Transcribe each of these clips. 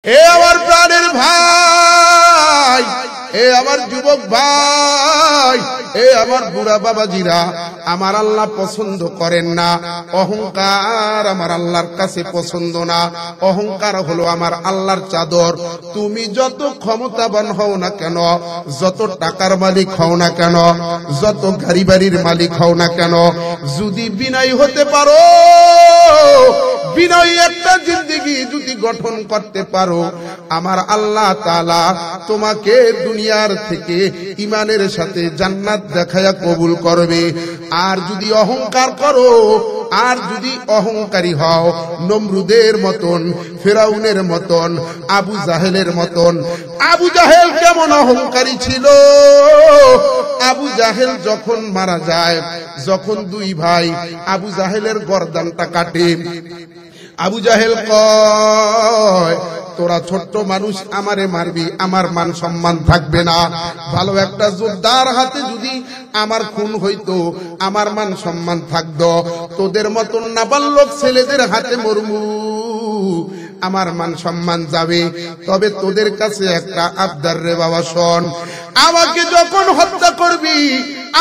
এ আমার প্রাণের ভাই, এ আমার যুবক ভাই, এ আমার বুড়া বাবাজিরা, আমার আল্লাহ পছন্দ করেন না অহংকার। আমার আল্লাহর কাছে পছন্দ না। অহংকার হলো আমার আল্লাহর চাদর। তুমি যত ক্ষমতাবান হও না কেন, যত টাকার মালিক হও না কেন, যত গাড়ি বাড়ির মালিক হও না কেন, যদি বিনয়ী হতে পারো, বিনয়ী একটা জিন্দেগি যদি গঠন করতে পারো, আমার আল্লাহ তাআলা তোমাকে দুনিয়ার থেকে ঈমানের সাথে জান্নাত দেখায়া কবুল করবে। আর যদি অহংকার করো, আর যদি অহংকারী হও, নমরুদের মতন, ফেরাউনের মতন, আবু জাহেলের মতন। আবু জাহেল কেমন অহংকারী ছিল! আবু জাহেল যখন মারা যায়, যখন দুই ভাই আবু জাহেলের গর্দানটা কাটে, আবু জাহেল কয়, তোরা ছোট্ট মানুষ, আমারে মারবি, আমার মান সম্মান থাকবে না। ভালো একটা যোদ্ধার হাতে যদি আমার খুন হইতো, আমার মান সম্মান থাকতো। তোদের মতন নাবালক ছেলেদের হাতে মরমু, আমার মান সম্মান যাবে। তবে তোদের কাছে একটা আবদার রে বাবা, শোন, আমাকে যখন হত্যা করবি,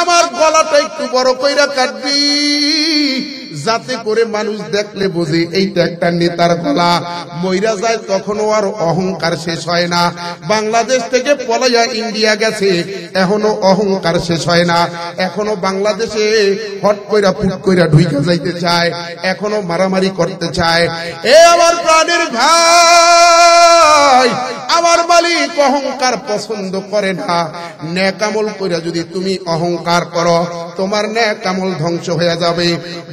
আমার গলাটা একটু বড় কইরা কাটবি, যাতে করে মানুষ দেখলে বোঝে এইটা একটা নেতার গলা। মইরা যায় তখনও আর অহংকার শেষ হয় না। বাংলাদেশ থেকে পলাইয়া ইন্ডিয়া গেছে, এখনো অহংকার শেষ হয় না। এখনো বাংলাদেশে হট কইরা ফুট কইরা ঢুইকা যাইতে চায়, এখনো মারামারি করতে চায়। এ আমার প্রাণের ভাই, আমার মালিক অহংকার পছন্দ করে না। নেক আমল কইরা যদি তুমি অহংকার করো, তোমার নেক আমল ধ্বংস হয়ে যাবে।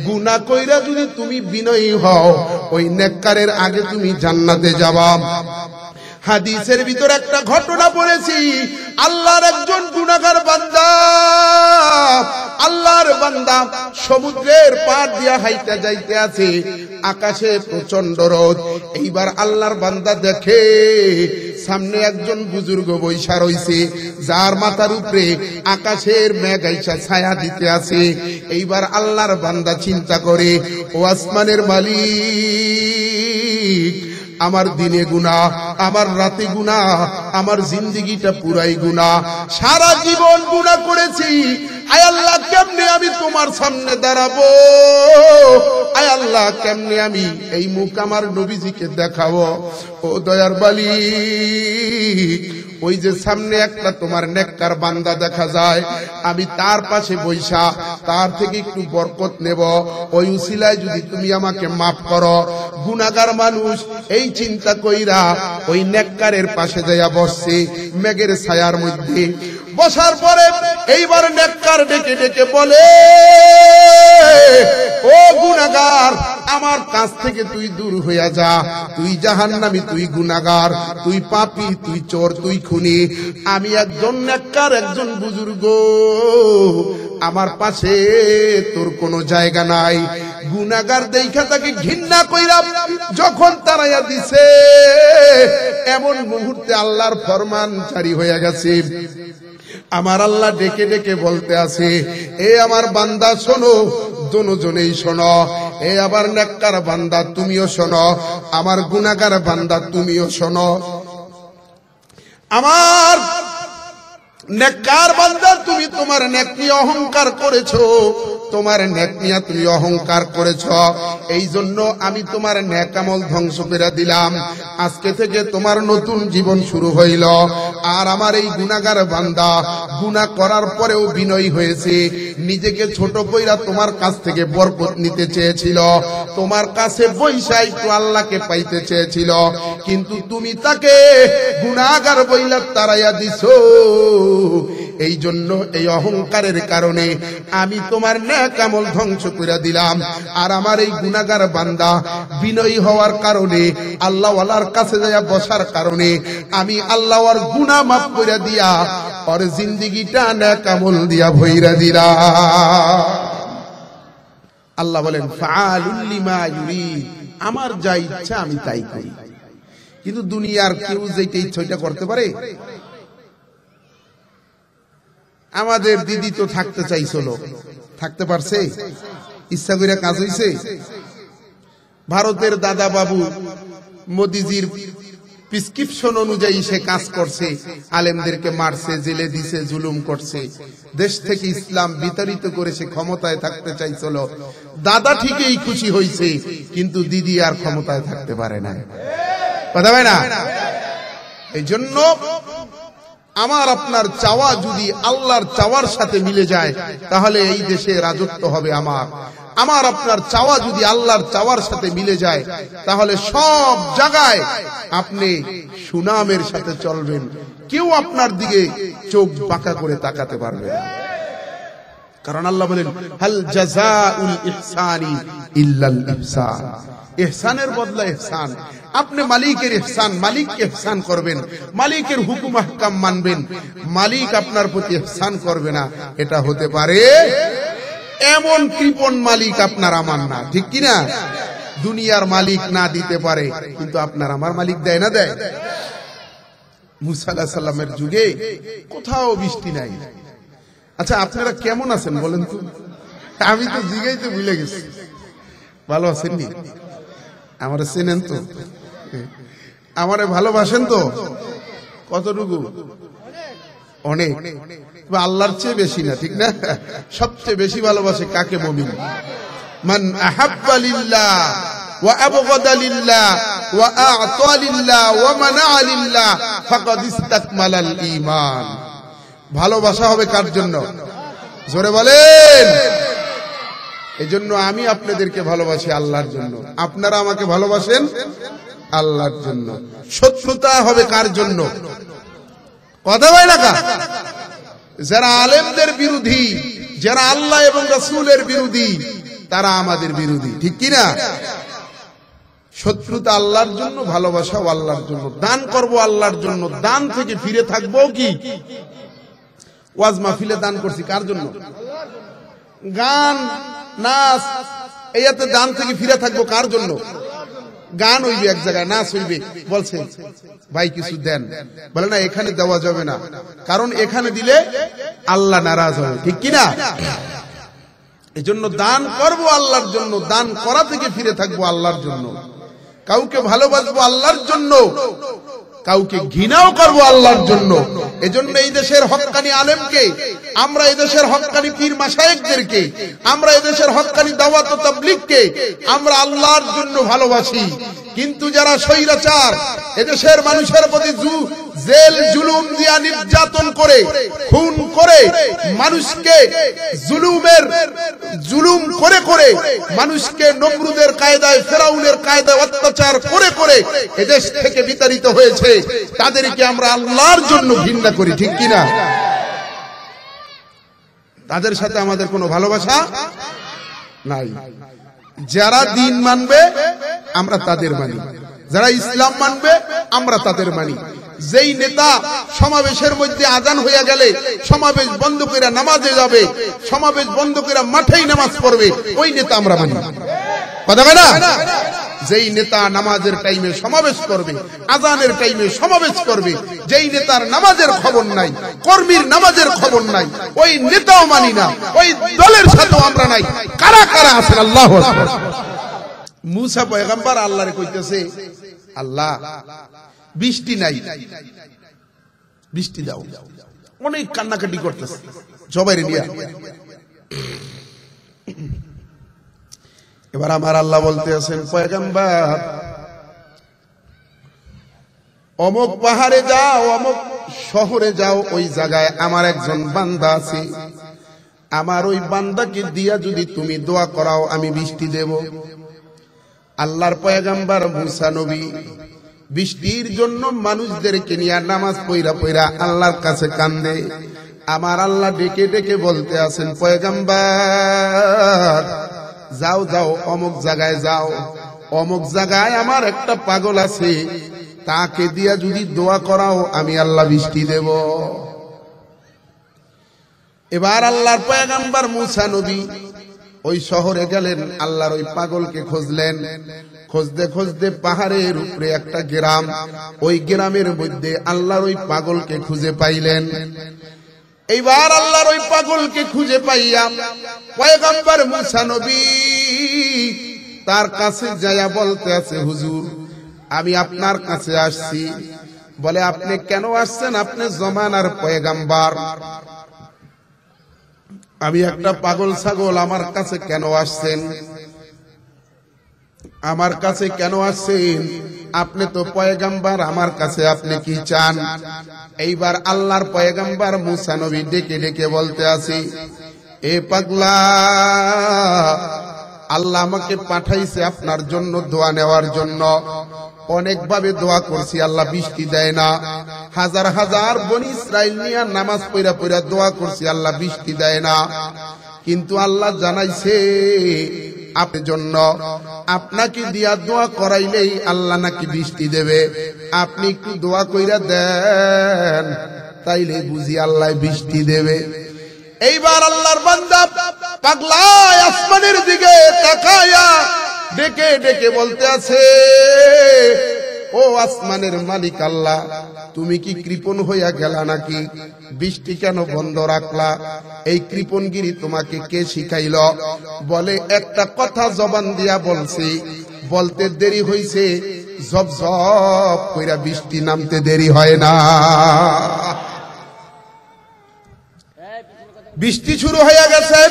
গুনাহ কইরা যদি তুমি বিনয়ী হও, ওই নেককারের আগে তুমি জান্নাতে যাবা। হাদিসের ভিতর একটা ঘটনা পড়েছি। আল্লাহর একজন গুনাহগার বান্দা, আল্লাহর বান্দা সমুদ্রের পার দিয়া হাইটা যাইতে আছে। আকাশে প্রচন্ড রোদ। এইবার আল্লাহর বান্দা দেখে সামনে একজন বুজুর্গ বৈশা রইছে, যার মাথার উপরে আকাশের মেঘ আইসা ছায়া দিতে আছে। এইবার আল্লাহর বান্দা চিন্তা করে, ও আসমানের মালিক, আমার দিনে গুনাহ, আমার রাতে গুনাহ, আমার জিন্দেগিটা পুরাই গুনাহ, সারা জীবন গুনাহ করেছি। আয় আল্লাহ, কেমনে আমি তোমার সামনে দাঁড়াবো? আয় আল্লাহ, কেমনে আমি এই মুখ আমার নবীজিকে দেখাবো? ও দয়ার মালিক, ওই যে সামনে একটা তোমার নেককার বান্দা দেখা যায়, আমি তার পাশে বৈশা তার থেকে একটু বরকত নেব। ওই উসিলায় যদি তুমি আমাকে মাফ করো। গুনাহগার মানুষ এই চিন্তা কইরা ওই নেককারের পাশে যাইয়া বসছে মেঘের ছায়ার মধ্যে। বসার পরে এইবার নেককার ডেকে ডেকে বলে, ও গুনাহগার, আমার কাছ থেকে তুই দূর হইয়া যা। তুই জাহান্নামী, তুই গুনাহগার, তুই পাপী, তুই চোর, তুই খুনি। আমি একজন নেককার, একজন বুজুর্গ, আমার পাশে তোর কোনো জায়গা নাই। গুনাহগার দেখা তাকে ঘৃণা কইরা যখন তাড়াইয়া দিছে, এমন মুহূর্তে আল্লাহর ফরমান জারি হয়ে গেছে। আমার আল্লাহ ডেকে ডেকে বলতে আছে, এ আমার বান্দা শোনো, দুজনেই শোনো। এ আবার নেককার বান্দা তুমিও শোনো, আমার গুনাহগার বান্দা তুমিও শোনো। আমার নেককার বান্দা, তুমি তোমার নেক নিয়ে অহংকার করেছো, তোমার নেক নিয়ে তুমি অহংকার করেছো। এই জন্য আমি তোমার নেক আমল ধ্বংস করে দিলাম। আজকে থেকে তোমার নতুন জীবন শুরু হইল। আর আমার এই গুনাহগার বান্দা গুনাহ করার পরেও বিনয়ী হয়েছে, নিজেকে ছোট কইরা তোমার কাছ থেকে বরকত নিতে চেয়েছিল, তোমার কাছে বৈশা একটু আল্লাহকে পাইতে চেয়েছিল, কিন্তু তুমি তাকে গুনাহগার বইলা তাড়াইয়া দিছো। এই জন্য এই অহংকারের কারণে আমি তোমার নেক আমল ধ্বংস করে দিলাম। আর আমার এই গুনাহগার বান্দা বিনয়ী হওয়ার কারণে, আল্লাহ ওয়ালার কাছে যাইয়া বসার কারণে আমি আল্লাহ ওর গুনাহ মাফ করে দিয়া ওর জিন্দেগিটা নেক আমল দিয়া ভইরা দিলাম। আল্লাহ বলেন, ফাআলুল লিমা ইউরিদ, আমার যা ইচ্ছা আমি তাই করি। কিন্তু দুনিয়ার কেউ যেটা ইচ্ছা ওইটা করতে পারে? আমাদের দিদি তো থাকতে চাইছিল, থাকতে পারছে? ইচ্ছা করে কাজ হইছে? ভারতের দাদা বাবু মোদিজির প্রেসক্রিপশন অনুযায়ী সে কাজ করছে, আলেমদেরকে মারছে, জেলে দিছে, জুলুম করছে, দেশ থেকে ইসলাম বিতাড়িত করে সে ক্ষমতায় থাকতে চাইছিল। দাদা ঠিকই খুশি হয়েছে, কিন্তু দিদি আর ক্ষমতায় থাকতে পারে না। কথা হয় না? এই জন্য আমার আপনার চাওয়া যদি আল্লাহর চাওয়ার সাথে মিলে যায়, তাহলে এই দেশে রাজত্ব হবে আমার। আমার আপনার চাওয়া যদি আল্লাহর চাওয়ার সাথে মিলে যায়, তাহলে সব জায়গায় আপনি সুনামের সাথে চলবেন, কেউ আপনার দিকে চোখ বাঁকা করে তাকাতে পারবে না। কারণ আল্লাহ বলেন, হাল জাযাউল ইহসানি ইল্লাল ইহসান। ইহসানের বদলা ইহসান। আপনি মালিকের ইহসান, মালিককে ইহসান করবেন, মালিকের হুকুম আহকাম মানবেন, মালিক আপনার প্রতি ইহসান করবে না, এটা হতে পারে এমন কৃপণ মালিক আপনার আমার না, ঠিক কি না? দুনিয়ার মালিক না দিতে পারে, কিন্তু আপনার আমার মালিক দেয় না? দেয়। মুসা আলাইহিস সালামের যুগে কোথাও বৃষ্টি নাই। আচ্ছা, আপনারা কেমন আছেন বলেন তো? আমি তো জিগাই তো ভুলে গেছি। ভালো আছেন নি? আমারে চেনেন তো? আমারে ভালোবাসেন তো? কতটুকু? অনেক। আল্লাহর চেয়ে বেশি না, ঠিক না? সবচেয়ে বেশি ভালোবাসে কাকে? মুমিন। মান আহাব্বা লিল্লাহ ওয়া আবগাদা লিল্লাহ ওয়া আ'তা লিল্লাহ ওয়া মানা'a লিল্লাহ ফাকাদ ইসতাকমালাল ঈমান। ভালোবাসা হবে কার জন্য? জোরে বলেন। এজন্য আমি আপনাদেরকে ভালোবাসি আল্লাহর জন্য, আপনারা আমাকে ভালোবাসেন আল্লাহর জন্য। শত্রুতা হবে কার জন্য? কথা বলে না? যারা আলেমদের বিরোধী, যারা আল্লাহ এবং রাসূলের বিরোধী, তারা আমাদের বিরোধী, ঠিক কি না? শত্রুতা আল্লাহর জন্য, ভালোবাসাও আল্লাহর জন্য। দান করব আল্লাহর জন্য, দান থেকে ফিরে থাকবো কি? ওয়াজ মাহফিলে দান করছি কার জন্য? গান নাচ এইতে দান থেকে ফিরে থাকবো কার জন্য? গান হইবে এক জায়গায়, নাচ হইবে, বলছে ভাই কিছু দেন, বলে না এখানে দেওয়া যাবে না, কারণ এখানে দিলে আল্লাহ নারাজ হবে, ঠিক কি না? এজন্য দান করব আল্লাহর জন্য, দান করা থেকে ফিরে থাকবো আল্লাহর জন্য। কাউকে ভালোবাসবো আল্লাহর জন্য, কাউকে ঘৃণাও করবো আল্লাহর জন্য। এজন্য এই দেশের হক্কানি আলেমকে, আমরা এই দেশের হক্কানি পীর মাশায়েখদেরকে, আমরা এই দেশের হক্কানি দাওয়াত ও তাবলীগকে আমরা আল্লাহর জন্য ভালোবাসি। কিন্তু যারা স্বৈরাচার, এদেশের মানুষের প্রতি জেল জুলুম দিয়া নির্যাতন করে, খুন করে, মানুষকে জুলুম করে করে মানুষকে নমরুদের কায়দায়, ফেরাউনের কায়দায় অত্যাচার করে করে এদেশ থেকে বিতাড়িত হয়েছে, তাদেরকে আমরা আল্লাহর জন্য ঘৃণা করি, ঠিক কিনা? তাদের সাথে আমাদের কোনো ভালোবাসা নাই। যারা দিন মানবে আমরা তাদের মানি, যারা ইসলাম মানবে আমরা তাদের মানি। যেই নেতা সমাবেশের মধ্যে আজান হইয়া গেলে সমাবেশ বন্ধ করে নামাজে যাবে, সমাবেশ বন্ধ করে মাঠেই নামাজ পড়বে, ওই নেতা আমরা মানি। কথা বলে না? যেই নেতা নামাজের টাইমে সমাবেশ করবে, আজানের টাইমে সমাবেশ করবে, যেই নেতার নামাজের খবর নাই, কর্মীর নামাজের খবর নাই, ওই নেতাও মানি না, ওই দলের সাথেও আমরা নাই। কারা কারা আছেন? আল্লাহু আকবার। মুসা পয়গম্বর আল্লাহরে কইতেছে, আল্লাহ বৃষ্টি নাই, বৃষ্টি দাও। অনেক কান্নাকাটি করতেছে সবাই নিয়ে। এবার আমার আল্লাহ বলতে আছেন, পয়গম্বর অমুক পাহাড়ে যাও, অমুক শহরে যাও, ওই জায়গায় আমার একজন বান্দা আছে, আমার ওই বান্দাকে দিয়া যদি তুমি দোয়া করাও আমি বৃষ্টি দেব। আল্লাহর পয়গম্বর মুসা নবী বৃষ্টির জন্য মানুষদেরকে নিয়ে নামাজ পইরা পইরা আল্লাহর কাছে কান্দে। আমার আল্লাহ ডেকে ডেকে বলতে আছেন, পয়গম্বর যাও যাও, অমুক জায়গায় যাও, অমুক জায়গায় আমার একটা পাগল আছে, তাকে দিয়া যদি দোয়া করাও আমি আল্লাহ বৃষ্টি দেব। এবার আল্লাহর পয়গম্বর মুসা নবী ওই শহরে গেলেন, আল্লাহর ওই পাগলকে খুঁজলেন। খুঁজতে খুঁজতে পাহাড়ের উপরে একটা গ্রাম, ওই গ্রামের মধ্যে আল্লাহর ওই পাগলকে খুঁজে পাইলেন। এইবার আল্লাহর ওই পাগলকে খুঁজে পাইয়া পয়গম্বর মুসা নবী তার কাছে যায়া বলতে আছে, হুজুর আমি আপনার কাছে আসছি। বলে আপনি কেন আসছেন? আপনি জমানার পয়গাম্বার। আমি একটা পাগল ছাগল, আমার কাছে কেন আসছেন? আমার কাছে কেন আসছেন? আপনি তো পয়গাম্বার, আমার কাছে আপনি কি চান? এইবার আল্লাহর পয়গাম্বার মুসা নবী ডেকে ডেকে বলতে আছি, এ পাগলা, আল্লাহ আমাকে পাঠাইছে আপনার জন্য দোয়া নেওয়ার জন্য। অনেকভাবে দোয়া করছি, আল্লাহ বৃষ্টি দেয় না। হাজার হাজার বনি ইসরাইল নিয়ে নামাজ পড়া পড়া দোয়া করছি, আল্লাহ বৃষ্টি দেয় না। কিন্তু আল্লাহ জানাইছে আপনার জন্য, আপনাকে দিয়া দোয়া করাইলেই আল্লাহ নাকি বৃষ্টি দেবে। আপনি একটু দোয়া কইরা দেন, তাইলে বুঝি আল্লাহ বৃষ্টি দেবে। এইবার আল্লাহর বান্দা পাগলা আসমানের দিকে তাকায়া ডেকে ডেকে বলতে আছে, ও আসমানের মালিক আল্লাহ, তুমি কি কৃপণ হইয়া গেলা নাকি? বৃষ্টি কেন বন্ধ রাখলা? এই কৃপণগিরি তোমাকে কে শিখাইল? বলে একটা কথা জবান দিয়া বলছি, বলতে দেরি হইছে, জব জব কইরা বৃষ্টি নামতে দেরি হয় না। বৃষ্টি শুরু হয়ে গেছে।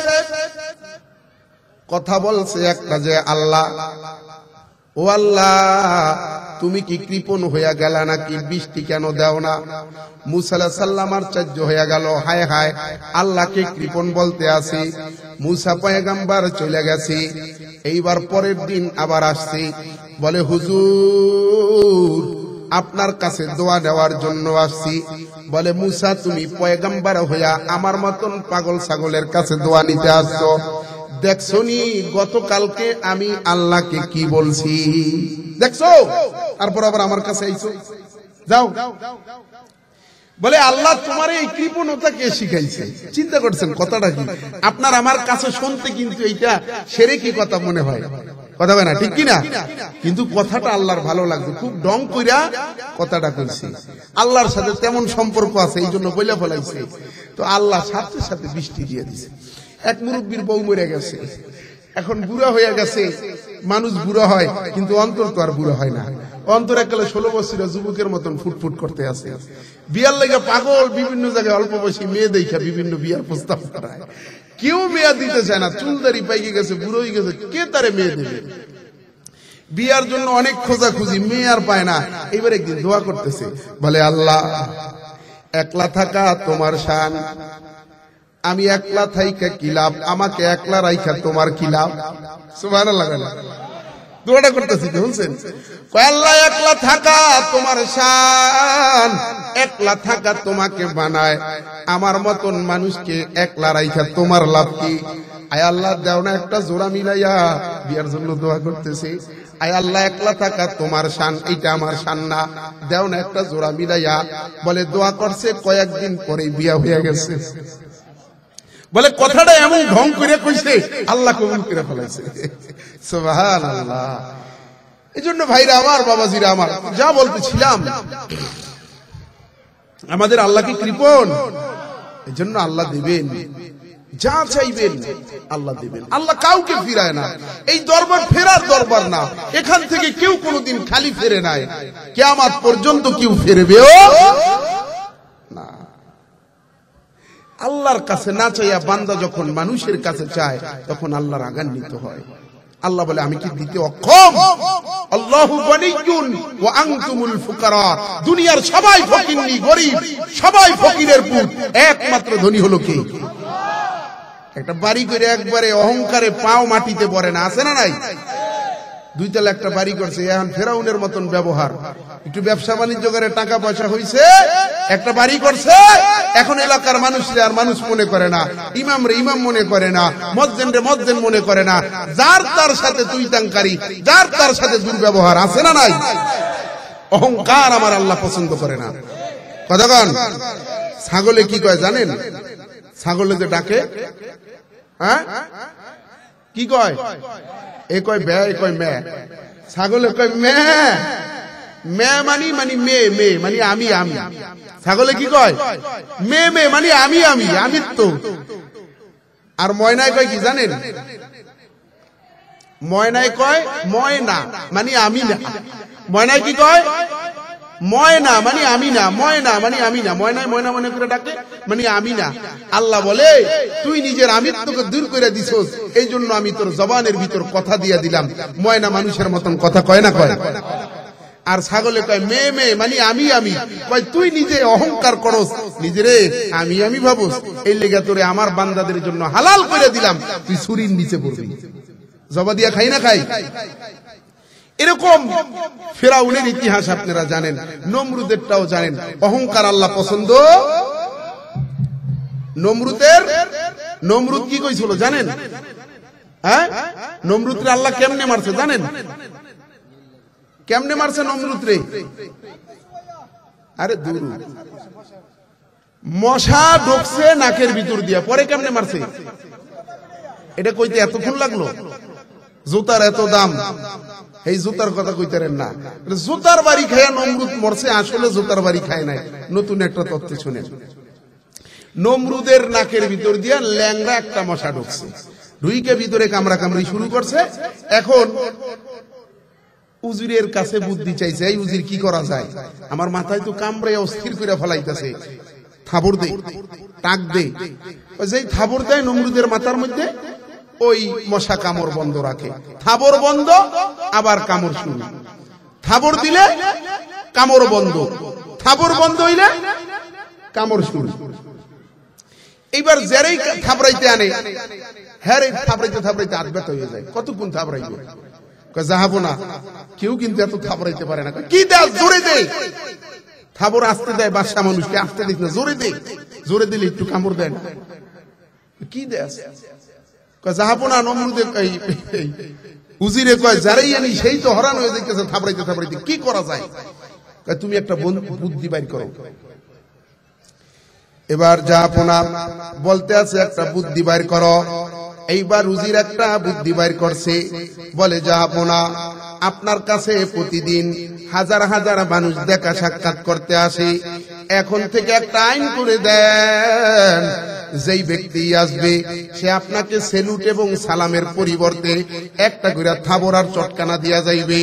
কথা বলছে একটা যে আল্লাহ, ও আল্লাহ, তুমি কি কৃপণ হইয়া গেলা নাকি? বৃষ্টি কেন দাও না? মুসা আলাইহিস সালাম আশ্চর্য হইয়া গেল, হায় হায়, আল্লাহকে কৃপণ বলতে আসি। মুসা পয়গাম্বার চলে গেছে। এইবার পরের দিন আবার আসছে, বলে হুজুর, আপনার কাছে দোয়া নেওয়ার জন্য আসছি। বলে মুসা, তুমি পয়গাম্বার হইয়া আমার মতন পাগল ছাগলের কাছে দোয়া নিতে আসছো? দেখছো নি গতকালকে আমি আল্লাহকে কি বলছি? দেখছো? তারপর আবার আমার কাছে আইছো, যাও। বলে আল্লাহ তোমার এই কৃপণতা কে শিখাইছে? চিন্তা করছেন কথাটা কি? আপনার আমার কাছে শুনতে কিন্তু এইটা শিরকি কথা মনে হয়, কথা হয় না, ঠিক কিনা? কিন্তু কথাটা আল্লাহর ভালো লাগছে, খুব ডং কইরা কথাটা কইছে। আল্লাহর সাথে তেমন সম্পর্ক আছে, এই জন্য বইলা ফেলাইছে। তো আল্লাহ সাথে সাথে বৃষ্টি দিয়ে দিছে। এক মুরব্বীর বউ মরে গেছে, এখন বুড়া হয়ে গেছে। মানুষ বুড়া হয় কিন্তু অন্তর তো আর বুড়া হয় না। অন্তর একালে 16 বছরের যুবকের মতন ফুটফুট করতে আছে। বিয়ার লাগা পাগল, বিভিন্ন জায়গায় অল্প বয়সী মেয়ে দেখা বিভিন্ন বিয়ার প্রস্তাব করায়। কেউ মেয়ে দিতে চায় না, চুলদারি পাইকে গেছে, বুড়ো হয়ে গেছে, কে তারে মেয়ে দেবে? বিয়ার জন্য অনেক খোঁজাখুঁজি, মেয়ে আর পায় না। এবার একদিন দোয়া করতেছে, বলে আল্লাহ, একলা থাকা তোমার শান, আমি একলা থাইকা কি লাভ? আমাকে একলা রাইখা তোমার কি লাভ? সুবহানাল্লাহ। দোয়াটা করতেছি, শুনছেন? আল্লাহ, একলা থাকা তোমার শান, একলা থাকা তোমাকে বানায়, আমার মতন মানুষকে একলা রাইখা তোমার লাভ কি? আয় আল্লাহ, দেও না একটা জোড়া মিলাইয়া। বিয়ার জন্য দোয়া করতেছি, আয় আল্লাহ, একলা থাকা তোমার শান, এইটা আমার শান না, দেও না একটা জোড়া মিলাইয়া। বলে দোয়া করছে, কয়েকদিন পরে বিয়া হয়ে গেছে। বলে কথাটা এমন ঢং করে কইছে, আল্লাহ কবুল করে ফেলাইছে। সুবহানাল্লাহ। এজন্য ভাইরা আমার, বাবাজিরা আমার, যা বলতেছিলাম, আমাদের আল্লাহ কি কৃপণ? এজন্য আল্লাহ দিবেন, যা চাইবেন আল্লাহ দিবেন। আল্লাহ কাউকে ফিরায় না। এই দরবার ফেরার দরবার না, এখান থেকে কেউ কোনোদিন খালি ফেরে নাই। কিয়ামত পর্যন্ত কেউ ফেরবেও না। আল্লাহর কাছে না চাইয়া বান্দা যখন মানুষের কাছে চায়, তখন আল্লাহ রাগান্বিত হয়। আল্লাহ বলে, আমি কি দিতে অক্ষম? আল্লাহু গনিয়্যুন ওয়া আনতুমুল ফুকারা। দুনিয়ার সবাই ফকিন্নি, গরীব, সবাই ফকিরের পুত, একমাত্র ধনী হলো কে? একটা বাড়ি করে একবারে অহংকারে পাও মাটিতে পড়ে না, আছে না নাই? 2 তলা একটা বাড়ি করছে, এখন ফেরাউনের মতন ব্যবহার। একটু ব্যবসা বাণিজ্য করে টাকা পয়সা হইছে, একটা বাড়ি করছে। এখন এলাকার মানুষরে আর মানুষ মনে করে না, ইমাম রে ইমাম মনে করে না, মুয়াজ্জিন রে মুয়াজ্জিন মনে করে না। যার তার সাথে তুই তাঙ্কারি, যার তার সাথে দুর্ব্যবহার, আছে না নাই? অহংকার আমার আল্লাহ পছন্দ করে না। কতক্ষণ ছাগলে কি কয় জানেন? ছাগলে যে ডাকে, হ্যাঁ, কি কয়? এ কয় বে, এ কয় মে। ছাগলে কয় মে। মে মানি মে, মে মানে আমি, আমি। ছাগলে কি কয়? মে মে মানে আমি, আমি, আমিত্ব। আর ময়নায় কয় কি জানেন? ময়নায় কয় ময়না মানে আমি না। ময়না কি কয়? ময়না মানে আমি না, ময়না মানে আমি না, ময়নায় ময়না মনে করে ডাকে মানে আমি না। আল্লাহ বলে তুই নিজের আমিত্বকে দূর করে দিছস, এই জন্য আমি তোর জবানের ভিতর কথা দিয়া দিলাম। ময়না মানুষের মতন কথা কয় না কয়? আর ছাগলে কয় মে মে মানে আমি আমি। কয় তুই নিজে অহংকার করস, নিজেরে আমি আমি ভাবস, এই লেগে তোরে আমার বান্দাদের জন্য হালাল করে দিলাম, তুই ছুরির নিচে পড়বি। জবা দিয়া খাই না খাই? এরকম ফিরাউনের ইতিহাস আপনারা জানেন, নমরুদেরটাও জানেন। অহংকার আল্লাহ পছন্দ। নমরুদ কি কইছিল জানেন? হ্যাঁ, নমরুদরে আল্লাহ কেমনে মারছে জানেন? কেমনে মারছে নমরুদ রে? আরে দূর, মশা ঢুকছে নাকের ভিতর দিয়া, পরে কেমনে মারছে এটা কইতে এতক্ষণ লাগলো? জুতার এত দাম, এই জুতার কথা কইতারেন না। জুতার বাড়ি খায়া নমরুদ মরছে, আসলে জুতার বাড়ি খায় নাই। নতুন একটা তথ্য শুনেন, নমরুদের নাকের ভিতর দিয়া ল্যাংড়া একটা মশা ঢুকছে, ঢুইকে ভিতরে কামড়া কামড়ি শুরু করছে। এখন উজিরের কাছে বুদ্ধি চাইছে, এই উজির কি করা যায়? আমার মাথায় তো কামড়ে অস্থির করে ফেলাইতেছে, থাবর দে, টাক দে। যেই থাবর দেয় নমরুদের মাথার মধ্যে, ওই মশা কামড় বন্ধ রাখে। থাবর বন্ধ, আবার কামড় শুরু। থাবর দিলে কামড় বন্ধ, থাবর বন্ধ হইলে কামড় শুরু। এইবার যারাই থাবড়াইতে আনে, হ্যাঁ থাবড়াইতে থাবড়াইতে হাত ব্যথা হয়ে যায়। কতক্ষণ থাবড়াইবে? যাহাবো না, কেউ কিন্তু এত থাবড়াইতে পারে না। কি দেয়? জোরে দে। থাবর আসতে দেয় বাদশা মানুষকে, আসতে দিস না, জোরে দে। জোরে দিলে একটু কামড় দেয় না। কি দেয়? যাহাবো না। নমরুদে উজিরে কয় যারাই আনি সেই তো হরান হয়ে যাইতেছে থাবড়াইতে থাবড়াইতে, কি করা যায়? তুমি একটা বুদ্ধি বাইর করো। এবার জাহাপনা বলতে আছে একটা বুদ্ধি বাইর করো। এইবার উজির একটা বুদ্ধি বাইর করছে, বলে জাহাপনা আপনার কাছে প্রতিদিন হাজার হাজার মানুষ দেখা সাক্ষাৎ করতে আসে, এখন থেকে একটা আইন করে দেন, যেই ব্যক্তি আসবে সে আপনাকে সেলুট এবং সালামের পরিবর্তে একটা করে থাবর আর চটকানা দিয়া যাইবে।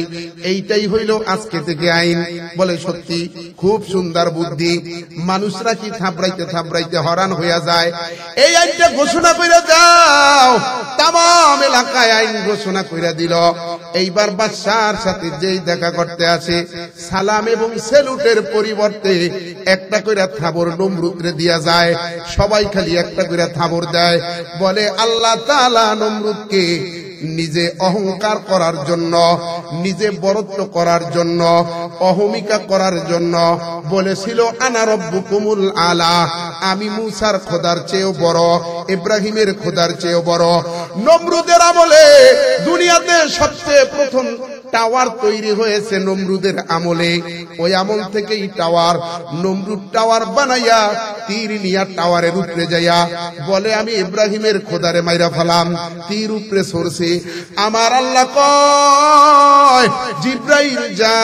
এইটাই হইল আজকে থেকে আইন। বলে সত্যি খুব সুন্দর বুদ্ধি, মানুষরা কি থাবড়াইতে থাবড়াইতে হরান হইয়া যায়। এই আইনটা ঘোষণা করে দাও। তামাম এলাকায় আইন ঘোষণা করে দিল। এইবার বাদশার সাথে যেই দেখা করতে আসে, সালাম এবং সেলুটের পরিবর্তে একটা করে থাবর নমরুদরে দিয়া যায়। সবাই খালি একটা করে থাবর দেয়। বলে আল্লাহ তাআলা নমরুদকে নিজে অহংকার করার জন্য, নিজে বরত্ব করার জন্য, অহমিকা করার জন্য বলেছিল আনা রব্বুকুমুল আলা, আমি মুসার খোদার চেয়েও বড়, ইব্রাহিমের খোদার চেয়েও বড়। নমরুদের আমলে দুনিয়াতে সবচেয়ে প্রথম টাওয়ার তৈরি হয়েছে নমরুদের আমলে। ওই আমল থেকেই টাওয়ার, নমরুদ টাওয়ার বানাইয়া তীর নিয়া টাওয়ারের উপরে যাইয়া বলে আমি ইব্রাহিমের খোদারে মাইরা ফেলাম। তীর উপরে সরছে, আমার আল্লাহ কয় জিব্রাইল যা,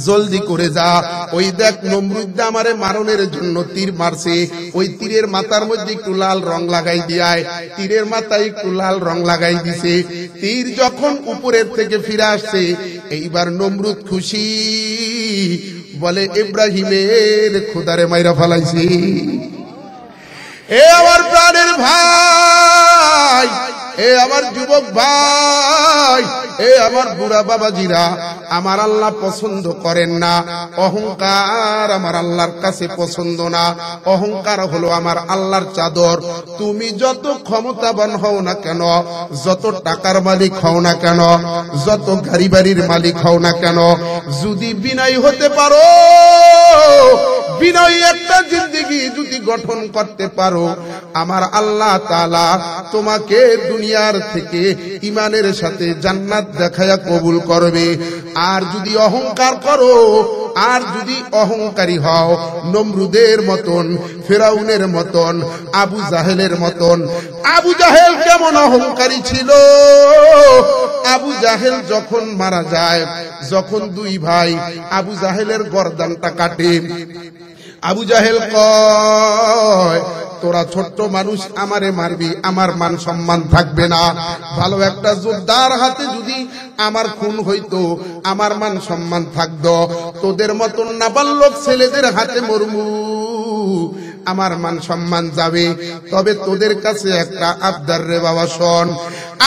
জলদি করে যা, ওই দেখ নমরুদ আমারে মারণের জন্য তীর মারছে, ওই তীরের মাথার মধ্যে একটু লাল রং লাগাই দিয়ায়। তীরের মাথায় একটু লাল রং লাগাই দিছে। তীর যখন উপরের থেকে ফিরে আসছে, এইবার নমরুদ খুশি, বলে ইব্রাহিমের খোদারে মাইরা ফেলাইছি। এ আমার প্রাণের ভাই, এ আমার যুবক ভাই, এ আমার বুড়া বাবাজিরা, আমার আল্লাহ পছন্দ করেন না অহংকার, আমার আল্লাহর কাছে পছন্দ না। অহংকার হলো আমার আল্লাহর চাদর। তুমি যত ক্ষমতাবান হও না কেন, যত টাকার মালিক হও না কেন, যত গাড়ি বাড়ির মালিক হও না কেন, যদি বিনয়ী হতে পারো, বিনয়ী একটা জিন্দেগি যদি গঠন করতে পারো, আমার আল্লাহ তাআলা তোমাকে দুনিয়ার থেকে ঈমানের সাথে জান্নাত দেখায়া কবুল করবে। আর যদি অহংকার করো, আর যদি অহংকারী হও, নমরুদের মতন, ফেরাউনের মতন, আবু জাহেলের মতন। আবু জাহেল কেমন অহংকারী ছিল! আবু জাহেল যখন মারা যায়, যখন দুই ভাই আবু জাহেলের গর্দানটা কাটে, আবু জাহেল কয় তোরা ছোট্ট মানুষ আমারে মারবি, আমার মান সম্মান থাকবে না। ভালো একটা যোদ্ধার হাতে যদি আমার খুন হইতো, আমার মান সম্মান থাকতো। তোদের মতন নাবালক ছেলেদের হাতে মরমু, আমার মান সম্মান যাবে। তবে তোদের কাছে একটা আবদার রে বাবা, শোন,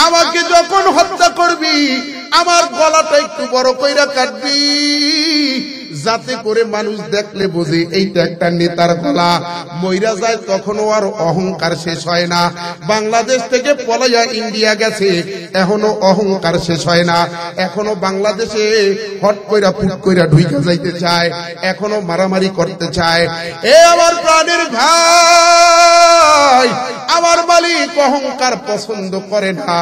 আমাকে যখন হত্যা করবি আমার গলাটা একটু বড় কইরা কাটবি, যাতে করে মানুষ দেখলে বোঝে এইটা একটা নেতার গলা। মইরা যায় তখনও আর অহংকার শেষ হয় না। বাংলাদেশ থেকে পলাইয়া ইন্ডিয়া গেছে, এখনো অহংকার শেষ হয় না। এখনো বাংলাদেশে হট কইরা ফুট কইরা ঢুইকা যাইতে চায়, এখনো মারামারি করতে চায়। এ আমার প্রাণের ভাই, আমার মালিক অহংকার পছন্দ করে না।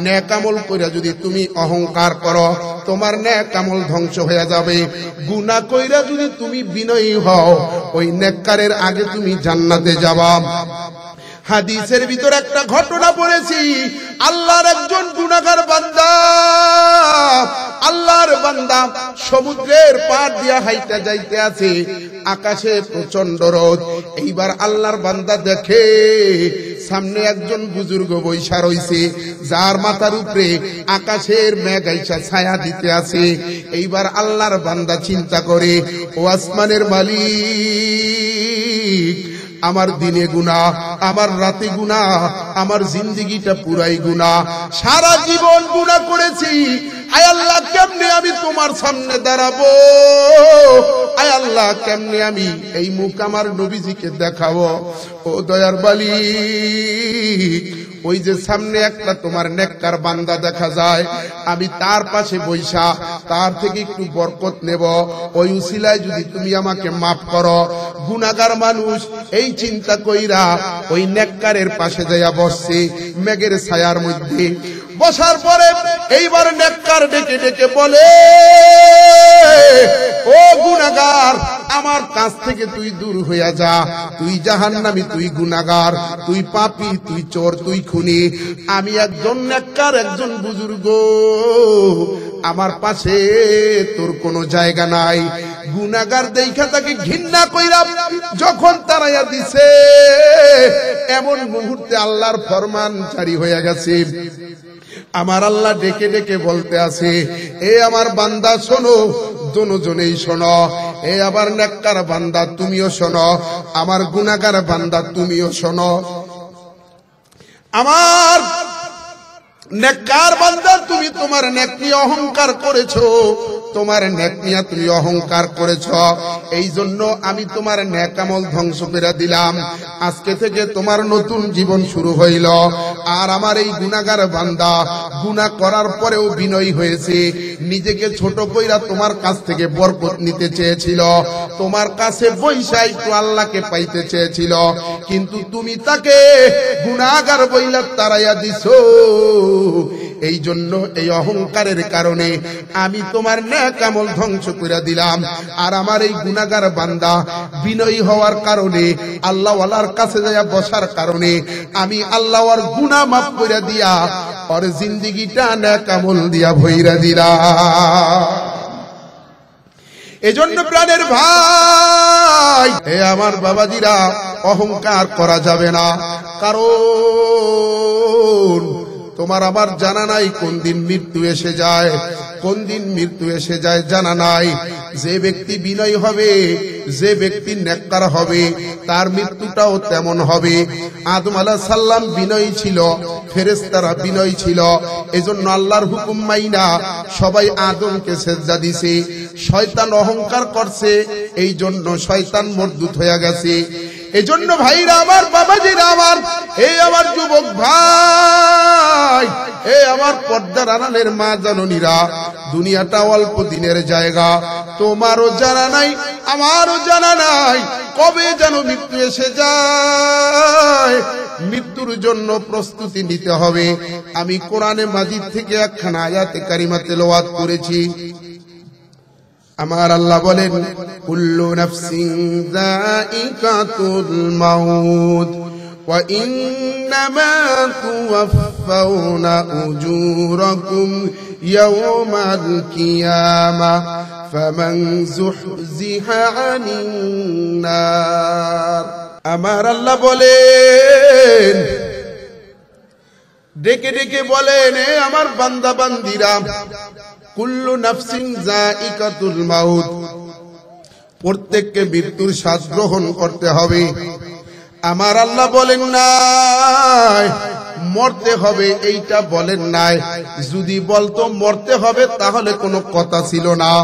নেক আমল কইরা যদি তুমি অহংকার করো, তোমার নেক আমল ধ্বংস হয়ে যাবে। গুনাহ কইরা যদি তুমি বিনয়ী হও, ওই নেককারের আগে তুমি জান্নাতে যাবা। হাদিসের ভিতর একটা ঘটনা পড়েছি, আল্লাহর একজন গুনাহগার বান্দা, আল্লাহর বান্দা সমুদ্রের পার দিয়া হাইটা যাইতে আছে, আকাশে প্রচন্ড রোদ। এইবার আল্লাহর বান্দা দেখে সামনে একজন বুজুর্গ বৈশা রইছে, যার মাথার উপরে আকাশের মেঘ আইসা ছায়া দিতে আছে। এইবার আল্লাহর বান্দা চিন্তা করে, ও আসমানের মালিক, আমার দিনে গুনাহ, আমার রাতে গুনাহ, আমার জিন্দেগিটা পুরাই গুনাহ, সারা জীবন গুনাহ করেছি। আয় আল্লাহ, কেমনে আমি তোমার সামনে দাঁড়াবো? আয় আল্লাহ, কেমনে আমি এই মুখ আমার নবীজিকে দেখাবো? ও দয়ার মালিক, ওই যে সামনে একটা তোমার নেককার বান্দা দেখা যায়, আমি তার পাশে বৈশা তার থেকে একটু বরকত নেব। ওই উসিলায় যদি তুমি আমাকে মাফ করো। গুনাহগার মানুষ এই চিন্তা কইরা ওই নেককারের পাশে যাইয়া বসছে মেঘের ছায়ার মধ্যে। বসার পরে এইবার নেককার ডেকে ডেকে বলে, ও গুনাহগার, আমার কাছ থেকে তুই দূর হইয়া যা। তুই জাহান্নামী, তুই গুনাহগার, তুই পাপী, তুই চোর, তুই খুনি। আমি একজন নেককার, একজন বুজুর্গ, আমার পাশে তোর কোনো জায়গা নাই। গুনাহগার দেখা তাকে ঘৃণা কইরা যখন তাড়াইয়া দিছে, এমন মুহূর্তে আল্লাহর ফরমান জারি হয়ে গেছে। আমার আল্লাহ ডেকে ডেকে বলতে আছে, এ আমার বান্দা শোনো, দুজনেই শোনো। এ আবার নেককার বান্দা তুমিও শোনো, আমার গুনাহগার বান্দা তুমিও শোনো। আমার নেককার বান্দা, তুমি তোমার নেক নিয়ে অহংকার করেছো, তোমার নেক নিয়ে তুমি অহংকার করেছো, এই জন্য আমি তোমার নেক আমল ধ্বংস করে দিলাম। আজকে থেকে তোমার নতুন জীবন শুরু হইল। আর আমার এই গুনাহগার বান্দা গুনাহ করার পরেও বিনয়ী হয়েছে, নিজেকে ছোট কইরা তোমার কাছ থেকে বরকত নিতে চেয়েছিল, তোমার কাছে বৈশা একটু আল্লাহকে পাইতে চেয়েছিল, কিন্তু তুমি তাকে গুনাহগার বইলা তাড়াইয়া দিছো। এই জন্য এই অহংকারের কারণে আমি তোমার নেক আমল ধ্বংস করে দিলাম। আর আমার এই গুনাহগার বান্দা বিনয়ী হওয়ার কারণে, আল্লাহ ওয়ালার কাছে যাইয়া বসার কারণে আমি আল্লাহ ওর গুনাহ মাফ করে দিয়া ওর জিন্দেগিটা নেক আমল দিয়া ভইরা দিলাম। এজন্য প্রাণের ভাই, হে আমার বাবাজিরা, অহংকার করা যাবে না। কারণ তোমার আমার জানা নাই কোন দিন মৃত্যু এসে যায়, কোন দিন মৃত্যু এসে যায় জানা নাই। যে ব্যক্তি বিনয়ী হবে, যে ব্যক্তি নেককার হবে, তার মৃত্যুটাও তেমন হবে। আদম আলাইহিস সালাম বিনয়ী ছিল, ফেরেশতারা বিনয়ী ছিল, এজন্য আল্লাহর হুকুম মাইনা সবাই আদমকে সিজদা দিছে। শয়তান অহংকার করছে, এই জন্য শয়তান মরদুদ হয়ে গেছে। এজন্য ভাইরা আমার, বাবাজিরা আমার, এই আমার যুবক ভাই, এই আমার পর্দার আড়ালের মা জননীরা, দুনিয়াটা অল্প দিনের জায়গা। তোমারও জানা নাই, আমারও জানা নাই কবে যেন মৃত্যু এসে যায়। মৃত্যুর জন্য প্রস্তুতি নিতে হবে। আমি কোরআনে মাজিদ থেকে একখানা আয়াতে কারিমা তেলাওয়াত করেছি। আমার আল্লাহ বলেন, কুল্লু নাফসিন যায়িকাতুল মাউত ওয়া ইন্নামা তুওয়াফাউনা উজুরাকুম ইয়াওমাল কিয়ামাহ ফামান যুহজিহা আনিন নার আমার আল্লাহ বলেন, ডেকে ডেকে বলেন, এ আমার বান্দা বান্দিরা, কুল্লু নাফসিন যায়িকাতুল মাউত, প্রত্যেককে মৃত্যুর স্বাদ গ্রহণ করতে হবে। আমার আল্লাহ বলেন নাই মরতে হবে, এইটা বলেন নাই। যদি বলতো মরতে হবে তাহলে কোনো কথা ছিল না,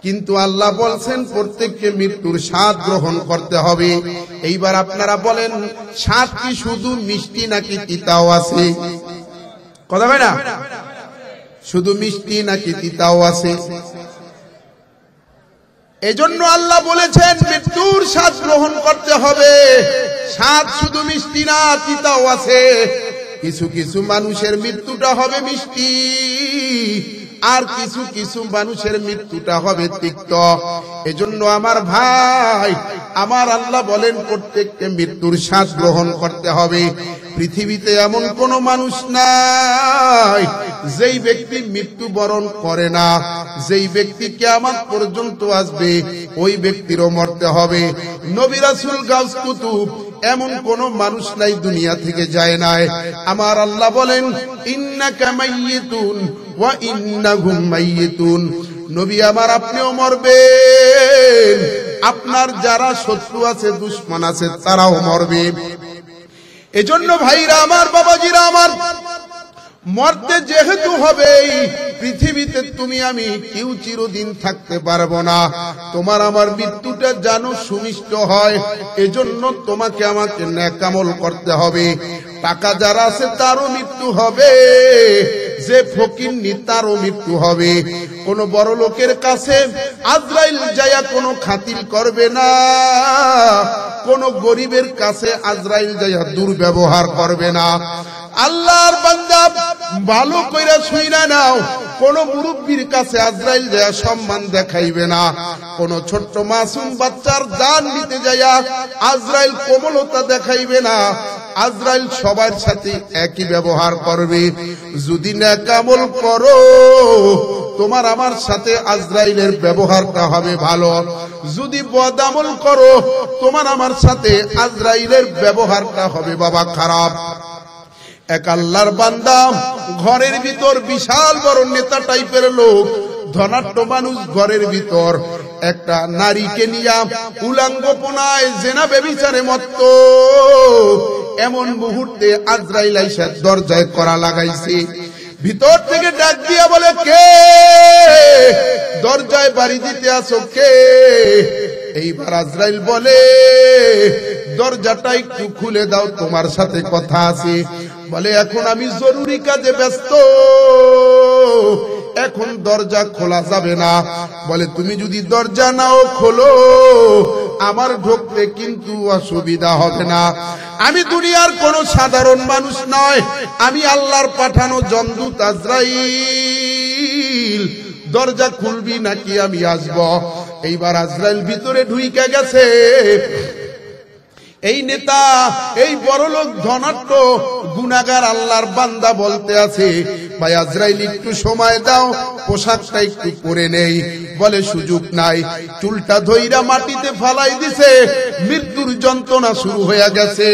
কিন্তু আল্লাহ বলছেন প্রত্যেককে মৃত্যুর স্বাদ গ্রহণ করতে হবে। এইবার আপনারা বলেন, স্বাদ কি শুধু মিষ্টি নাকি তিতাও আছে? কথা হয় না? শুধু মিষ্টি নাকি তিতাও আছে? এজন্য আল্লাহ বলেছেন মৃত্যুর স্বাদ গ্রহণ করতে হবে। স্বাদ শুধু মিষ্টি না, তিতাও আছে। কিছু কিছু মানুষের মৃত্যুটা হবে মিষ্টি, আর কিছু কিছু মানুষের মৃত্যুটা হবে তিক্ত। এজন্য আমার ভাই, আমার আল্লাহ বলেন প্রত্যেককে মৃত্যুর স্বাদ গ্রহণ করতে হবে। পৃথিবীতে এমন কোন মানুষ নাই যেই ব্যক্তি মৃত্যুবরণ করে না। যেই ব্যক্তি কিয়ামত পর্যন্ত আসবে ওই ব্যক্তিরও মরতে হবে। নবী রাসূল গাউস কুতুব এমন কোন মানুষ নাই দুনিয়া থেকে যায় নাই। আমার আল্লাহ বলেন, ইন্নাকা মাইয়িতুন ওয়া ইন্নাহুম মাইয়িতুন। নবী আমার, আপনিও মরবেন, আপনার যারা শত্রু আছে, দুশমন আছে, তারাও মরবে। এজন্য ভাইরা আমার, বাবাজিরা আমার, মরতে যেহেতু হবেই, পৃথিবীতে তুমি আমি কেউ চিরদিন থাকতে পারবো না। তোমার আমার মৃত্যুটা যেন সুমিষ্ট হয়, এজন্য তোমাকে আমাকে নেক আমল করতে হবে। টাকা যারা আছে তারও মৃত্যু হবে, যে ফকির তারও মৃত্যু হবে। কোন বড় লোকের কাছে আজরাইল যায়া কোনো খাতির করবে না, কোন গরিবের কাছে আজরাইল যায়া দুর্ব্যবহার করবে না। আল্লাহর বান্দা ভালো কইরা শুইনা নাও, কোন মুরব্বির কাছে আজরাইল যায়া সম্মান দেখাইবে না। কোন ছোট্ট মাসুম বাচ্চার জান নিতে যায়া আজরাইল কোমলতা দেখাইবে না। আজরাইল সবার সাথে একই ব্যবহার করবে। যদি নেক আমল করো, তোমার আমার সাথে আজরাইলের ব্যবহারটা হবে ভালো। যদি বদ আমল করো, তোমার আমার সাথে আজরাইলের ব্যবহারটা হবে বাবা খারাপ। এক আল্লাহর বান্দা, ঘরের ভিতর বিশাল বড় নেতা টাইপের লোক, ধনাঢ্য মানুষ, ঘরের ভিতর একটা নারীকে নিয়া উলাঙ্গপনায় জেনা ব্যভিচারে মত্ত। এমন মুহূর্তে আজরাইল আইসা দরজায় কড়া লাগাইছে। ভিতর থেকে ডাক দিয়া বলে, কে দরজায় বাড়ি দিতে আসো, কে? এইবার আজরাইল বলে, দরজাটা একটু খুলে দাও, তোমার সাথে কথা আছে। বলে, এখন আমি জরুরি কাজে ব্যস্ত, এখন দরজা খোলা যাবে না। বলে, তুমি যদি দরজা নাও খোলো, আমার ঢুকতে কিন্তু অসুবিধা হবে না। আমি দুনিয়ার কোন সাধারণ মানুষ নয়, আমি আল্লাহর পাঠানো জমদূত আজরাইল। দরজা খুলবি নাকি আমি আসব? এইবার আজরাইল ভিতরে ঢুইকা গেছে। এই নেতা, এই বড়লোক, ধনাঢ্য, গুনাহগার আল্লাহর বান্দা বলতে আছে, ভাই আজরাইল একটু সময় দাও, পোশাকটা একটু পরে নেই। বলে, সুযোগ নাই। চুলটা ধইরা মাটিতে ফালাই দিছে, মৃত্যুর যন্ত্রণা শুরু হয়ে গেছে।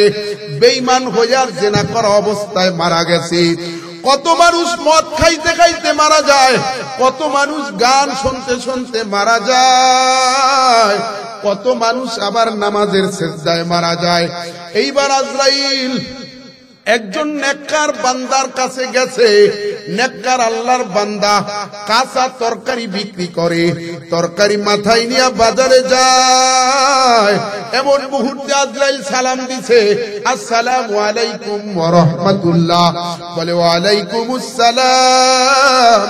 বেঈমান হইয়া জেনা করা অবস্থায় মারা গেছে। কত মানুষ মদ খাইতে খাইতে মারা যায়, কত মানুষ গান শুনতে শুনতে মারা যায়, কত মানুষ আবার নামাজের সিজদায় মারা যায়। এইবার আজরাইল একজন নেককার বান্দার কাছে গেছে। নেককার আল্লাহর বান্দা কাঁচা তরকারি বিক্রি করে, তরকারি মাথায় নিয়ে বাজারে যায়। এমন মুহূর্তে আজরাইল সালাম দিছে, আসসালামু আলাইকুম ওয়া রাহমাতুল্লাহ। বলে, ওয়া আলাইকুমুস সালাম।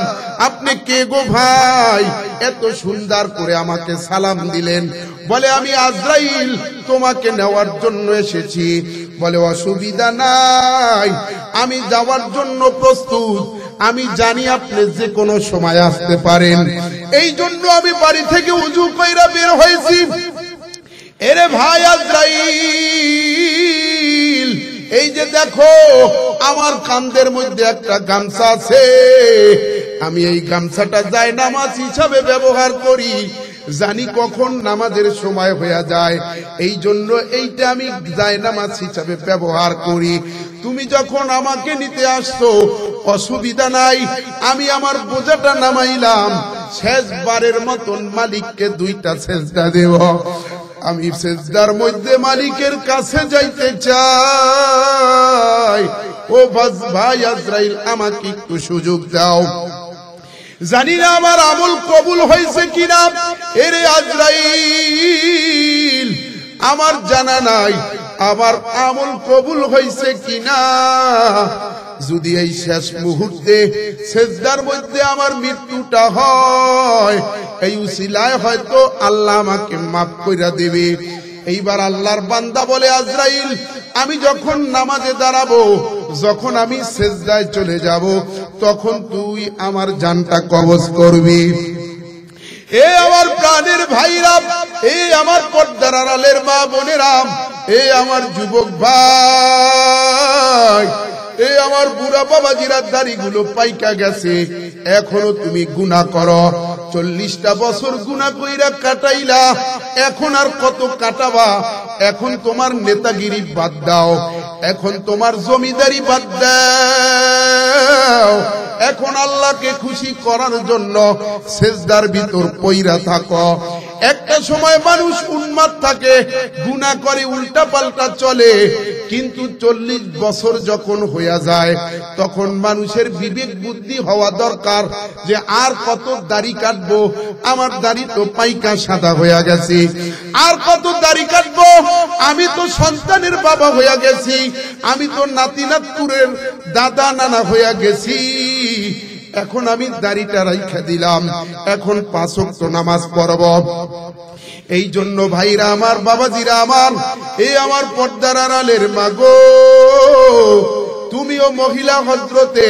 আপনি কে গো ভাই, এত সুন্দর করে আমাকে সালাম দিলেন? বলে, আমি আজরাইল, তোমাকে নেওয়ার জন্য এসেছি। বলে, অসুবিধা নাই, আমি যাওয়ার জন্য প্রস্তুত। আমি জানি আপনি যে কোনো সময় আসতে পারেন, এই জন্য আমি বাড়ি থেকে উজু কইরা বের হয়েছি। এরে ভাই আজরাইল, এই যে দেখো, আমার কাঁধের মধ্যে একটা গামছা আছে, আমি এই গামছাটা জায়নামাজ হিসাবে ব্যবহার করি। জানি কখন নামাজের সময় হয়ে যায়, এই জন্য এইটা আমি জায়নামাজ হিসাবে ব্যবহার করি। তুমি যখন আমাকে নিতে আসছো অসুবিধা নাই, আমি আমার বোঝাটা নামাইলাম, শেষবারের মতন মালিককে 2টা সেজদা দেব। আমি সেজদার মধ্যে মালিকের কাছে যাইতে চাই। ও ভাই আজরাইল, আমাকে একটু সুযোগ দাও। জানি না আমার আমল কবুল হয়েছে কিনা। এরে আজরাইল, আমার জানা নাই আমার আমল কবুল হয়েছে কিনা। যদি এই শেষ মুহূর্তে সেজদার মধ্যে আমার মৃত্যুটা হয়, এই উসিলায় হয়তো আল্লাহ আমাকে মাফ কইরা দেবে। এইবার আল্লাহর বান্দা বলে, আজরাইল, আমি যখন নামাজে দাঁড়াবো, যখন আমি সেজদায় চলে যাব, তখন তুই আমার জানটা কবজ করবি। এ আমার প্রাণের ভাইরা, এ আমার পর্দার আড়ালের মা বোনেরা, এ আমার যুবক ভাই, এ আমার বুড়া বাবাজিরা, দাড়িগুলো পাইকা গেছে, এখনো তুমি গুনাহ করো। 40টা বছর গুনাহ কইরা কাটাইলা, এখন আর কত কাটাবা? এখন তোমার নেতাগিরি বাদ দাও, এখন তোমার জমিদারি বাদ দাও, এখন আল্লাহকে খুশি করার জন্য সেজদার ভিতর পইরা থাকো। একটা সময় মানুষ উন্মাদ থাকে, গুনাহ করে, উল্টা পাল্টা চলে, কিন্তু 40 বছর যখন হইয়া যায়, তখন মানুষের বিবেক বুদ্ধি হওয়া দরকার যে আর কত দাড়ি কাটবো, আমার দাড়ি তো পাইকা সাদা হইয়া গেছে, আর কত দাড়ি কাটবো, আমি তো সন্তানের বাবা হইয়া গেছি, আমি তো নাতি নাতকুরের দাদা নানা হইয়া গেছি, এখন আমি দাড়িটা রাইখা দিলাম, এখন 5 ওয়াক্ত নামাজ পড়ব। এই জন্য ভাইরা আমার, বাবাজিরা আমার, এই আমার পর্দার আড়ালের মাগো, তুমিও মহিলা হযরতে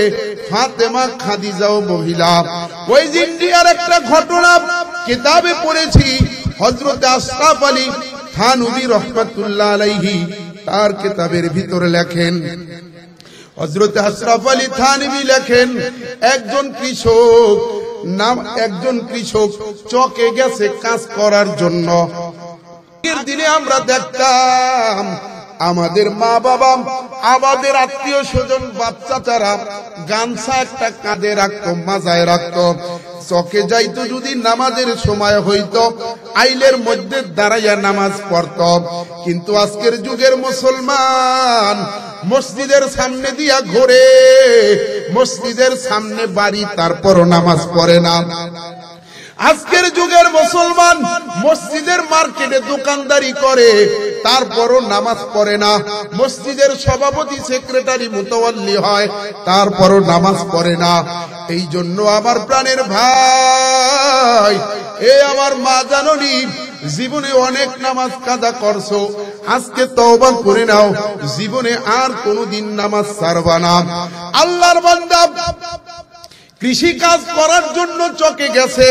ফাতেমা খাদিজাও মহিলা। ওই ইন্ডিয়ার একটা ঘটনা কিতাবে পড়েছি, হযরতে আশরাফ আলী থানভী রাহমাতুল্লাহ আলাইহি তার কিতাবের ভিতরে লেখেন, হযরতে আশরাফ আলী থানভী লেখেন, একজন কৃষক চকে গেছে কাজ করার জন্য। এর দিনে আমরা দেখতাম আমাদের মা বাবা, আমাদের আত্মীয় স্বজন, বাচ্চা চারা গামছা একটা কাঁধে রাখতো, মাজায় রাখতো, চকে যাইতো, যদি নামাজের সময় হইতো আইলের মধ্যে দাঁড়াইয়া নামাজ পড়ত। কিন্তু আজকের যুগের মুসলমান মসজিদের সামনে দিয়া ঘোরে, মসজিদের সামনে বাড়ি, তারপরও নামাজ পড়ে না। আজকের যুগের মুসলমান মসজিদের মার্কেটে দোকানদারি করে, তারপরও নামাজ পড়ে না। মসজিদের সভাপতি সেক্রেটারি মুতাওয়াল্লি হয়, তারপরও নামাজ পড়ে না। এই জন্য আমার প্রাণের ভাই, এ আমার মা জাননী, জীবনে অনেক নামাজ কাজা করছো, আজকে তওবা করে নাও, জীবনে আর কোনোদিন নামাজ ছাড়বা না। আল্লাহর বান্দা কৃষি কাজ করার জন্য চকে গেছে,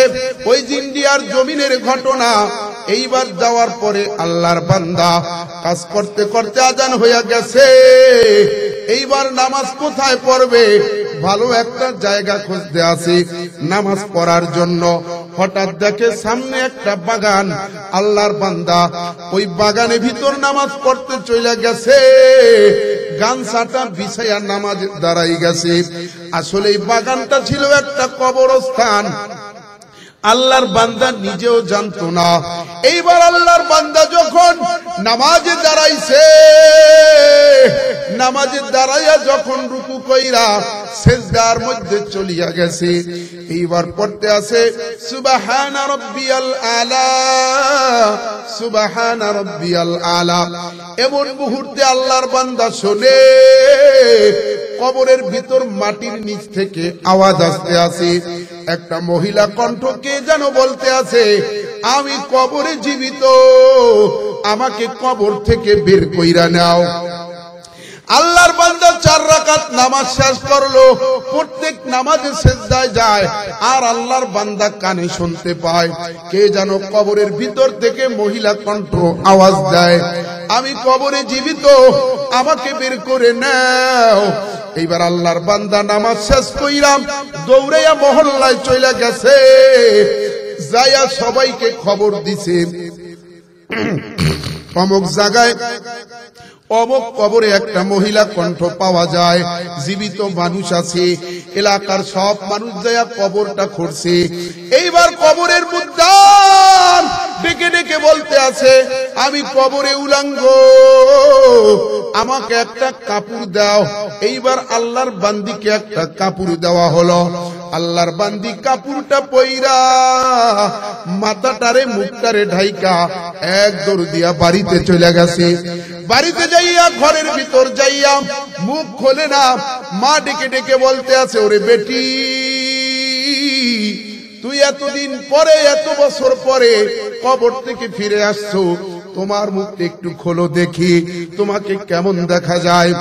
ওই ইন্ডিয়ার জমিনের ঘটনা। এইবার যাওয়ার পরে আল্লাহর বান্দা কাজ করতে করতে আজান হইয়া গেছে, এইবার নামাজ কোথায় পড়বে? ভালো একটা জায়গা খুঁজতে আছে নামাজ পড়ার জন্য। হঠাৎ দেখে সামনে একটা বাগান, আল্লাহর বান্দা ওই বাগানের ভিতর নামাজ পড়তে চলে গেছে, গামছাটা বিছাইয়া নামাজ দাঁড়াই গেছে। আসলে এই বাগানটা ছিল একটা কবরস্থান, আল্লাহর বান্দা নিজেও জানতো না। এইবার আল্লাহর বান্দা যখন নামাজে দাঁড়াইছে, নামাজে দাঁড়াইয়া যখন রুকু কইরা সিজদার মধ্যে চলিয়া গেছে, এইবার পড়তে আছে সুবহান রাব্বিয়াল আলা, সুবহান রাব্বিয়াল আলা। এমন মুহূর্তে আল্লাহর বান্দা শুনে কবরের ভিতর মাটির নিচ থেকে আওয়াজ আসতে আছে, একটা মহিলা কণ্ঠ কে যেন বলতে আছে, আমি কবরে জীবিত, আমাকে কবর থেকে বের কইরা নাও। আল্লাহর বান্দা 4 রাকাত নামাজ শেষ করলো, প্রত্যেক নামাজে সিজদায় যায়, আর আল্লাহর বান্দা কানে শুনতে পায় কে যেন কবরের ভিতর থেকে মহিলা কণ্ঠ আওয়াজ দেয়, আমি কবরে জীবিত, আমাকে বের করে নাও। এইবার আল্লাহর বান্দা নামাজ শেষ কইরাম দৌড়াইয়া মহল্লায় চলে গেছে। যায়া সবাইকে খবর দিছে অমুক জায়গায় অমুক কবরে একটা মহিলা কণ্ঠ পাওয়া যায়, জীবিত মানুষ আছে। এলাকার সব মানুষ যায়া কবরটা খুঁড়ছে। এইবার কবরের মুদ্দার ডেকে ডেকে বলতে আছে, আমি কবরে উলাঙ্গ, আমাকে একটা কাপড় দাও। এইবার আল্লাহর বান্দিকে একটা কাপড় দেওয়া হলো। আল্লাহর বান্দি কাপড়টা পইরা মাথাটারে মুখটারে ঢাইকা এক দৌড় দিয়া বাড়িতে চলে গেছে। বাড়িতে যাইয়া ঘরের ভিতর যাইয়া মুখ খোলে না, মা ডেকে ডেকে বলতে আছে, ওরে বেটি, তুই এতদিন পরে, এত বছর পরে কবর থেকে ফিরে আসছো, তোমার মুখটা একটু খোলো দেখি, তোমাকে কেমন দেখা যায়।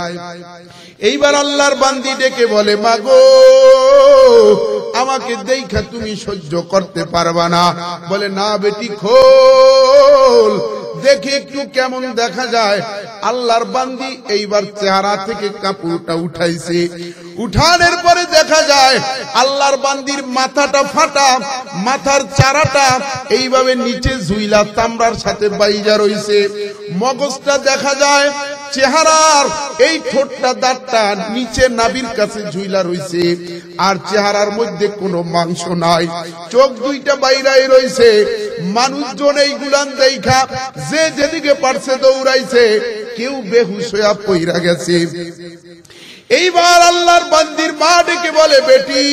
এইবার আল্লাহর বান্দি ডেকে বলে, মাগো, আমাকে দেখা তুমি সহ্য করতে পারবা না। বলে, না বেটি, খোল দেখি একটু কেমন দেখা যায়। আল্লাহর বান্দি এইবার চেহারা থেকে কাপড়টা উঠাইছে। উঠানোর পরে দেখা যায় আল্লাহর বান্দির মাথাটা ফাটা, মাথার চারাটা এইভাবে নিচে ঝুইলা চামড়ার সাথে বাইজা রইছে। মগজটা দেখা যায়, চেহারার এই ঠোঁটটা দাঁতটা নিচে নাভির কাছে ঝুইলা রইছে, আর চেহারার মধ্যে কোনো মাংস নাই। চোখ দুইটা বাইরাই রইছে। মানুষজন এইগুলান দেখা যে যেদিকে পারছে দৌড়াইছে, কেউ বেহুশ হইয়া পইরা গেছে। এইবার আল্লাহর বান্দির মা ডেকে বলে, বেটি,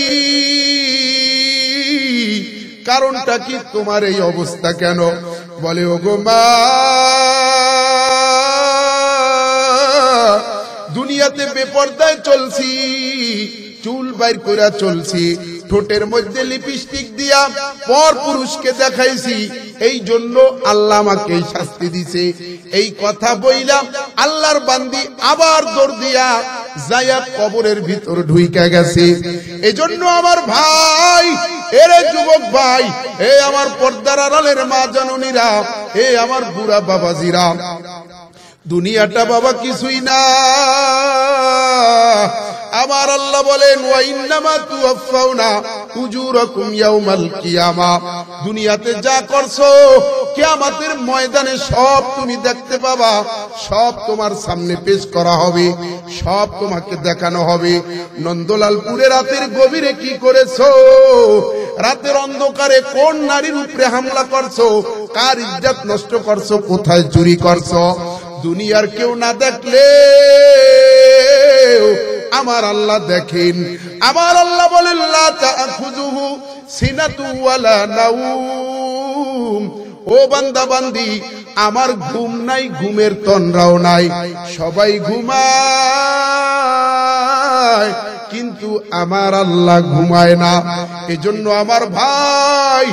কারণটা কি, তোমার এই অবস্থা কেন? বলে, ওগো মা, দুনিয়াতে বেপরদায় চলছি, চুল বাইর কইরা চলছি, ঠোঁটের মধ্যে লিপস্টিক দিয়া পর পুরুষকে দেখাইছি, এই জন্য আল্লাহ আমাকে এই শাস্তি দিছে। এই কথা বইলা আল্লাহর বান্দি আবার দৌড় দিয়া যায়া কবরের ভিতর ঢুইকা গেছে। এজন্য আমার ভাই, এরে যুবক ভাই, এ আমার পর্দার আড়ালের মা জননীরা, এ আমার বুড়া বাবাজিরা, দুনিয়াটা বাবা কিছুই না। আমার আল্লাহ বলেন, ওয়া ইন্নামা তুওয়াফাউনা উজুরাকুম ইয়াউমাল কিয়ামা, দুনিয়াতে যা করছো কিয়ামতের ময়দানে সব তুমি দেখতে পাবা, সব তোমার সামনে পেশ করা হবে, সব তোমাকে দেখানো হবে। নন্দলালপুরে রাতের গভীরে কি করেছো, রাতের অন্ধকারে কোন নারীর উপরে হামলা করছো, কার ইজ্জত নষ্ট করছো, কোথায় চুরি করছো, দুনিয়ার কেউ না দেখলে আমার আল্লাহ দেখেন। আমার আল্লাহ বলেন, লা তাখুযুহু সিনাতু ওয়ালা নাউম, ও বান্দা বান্দি, আমার ঘুম নাই, ঘুমের তন্দ্রাও নাই, সবাই ঘুমায় কিন্তু আমার আল্লাহ ঘুমায় না। এজন্য আমার ভাই,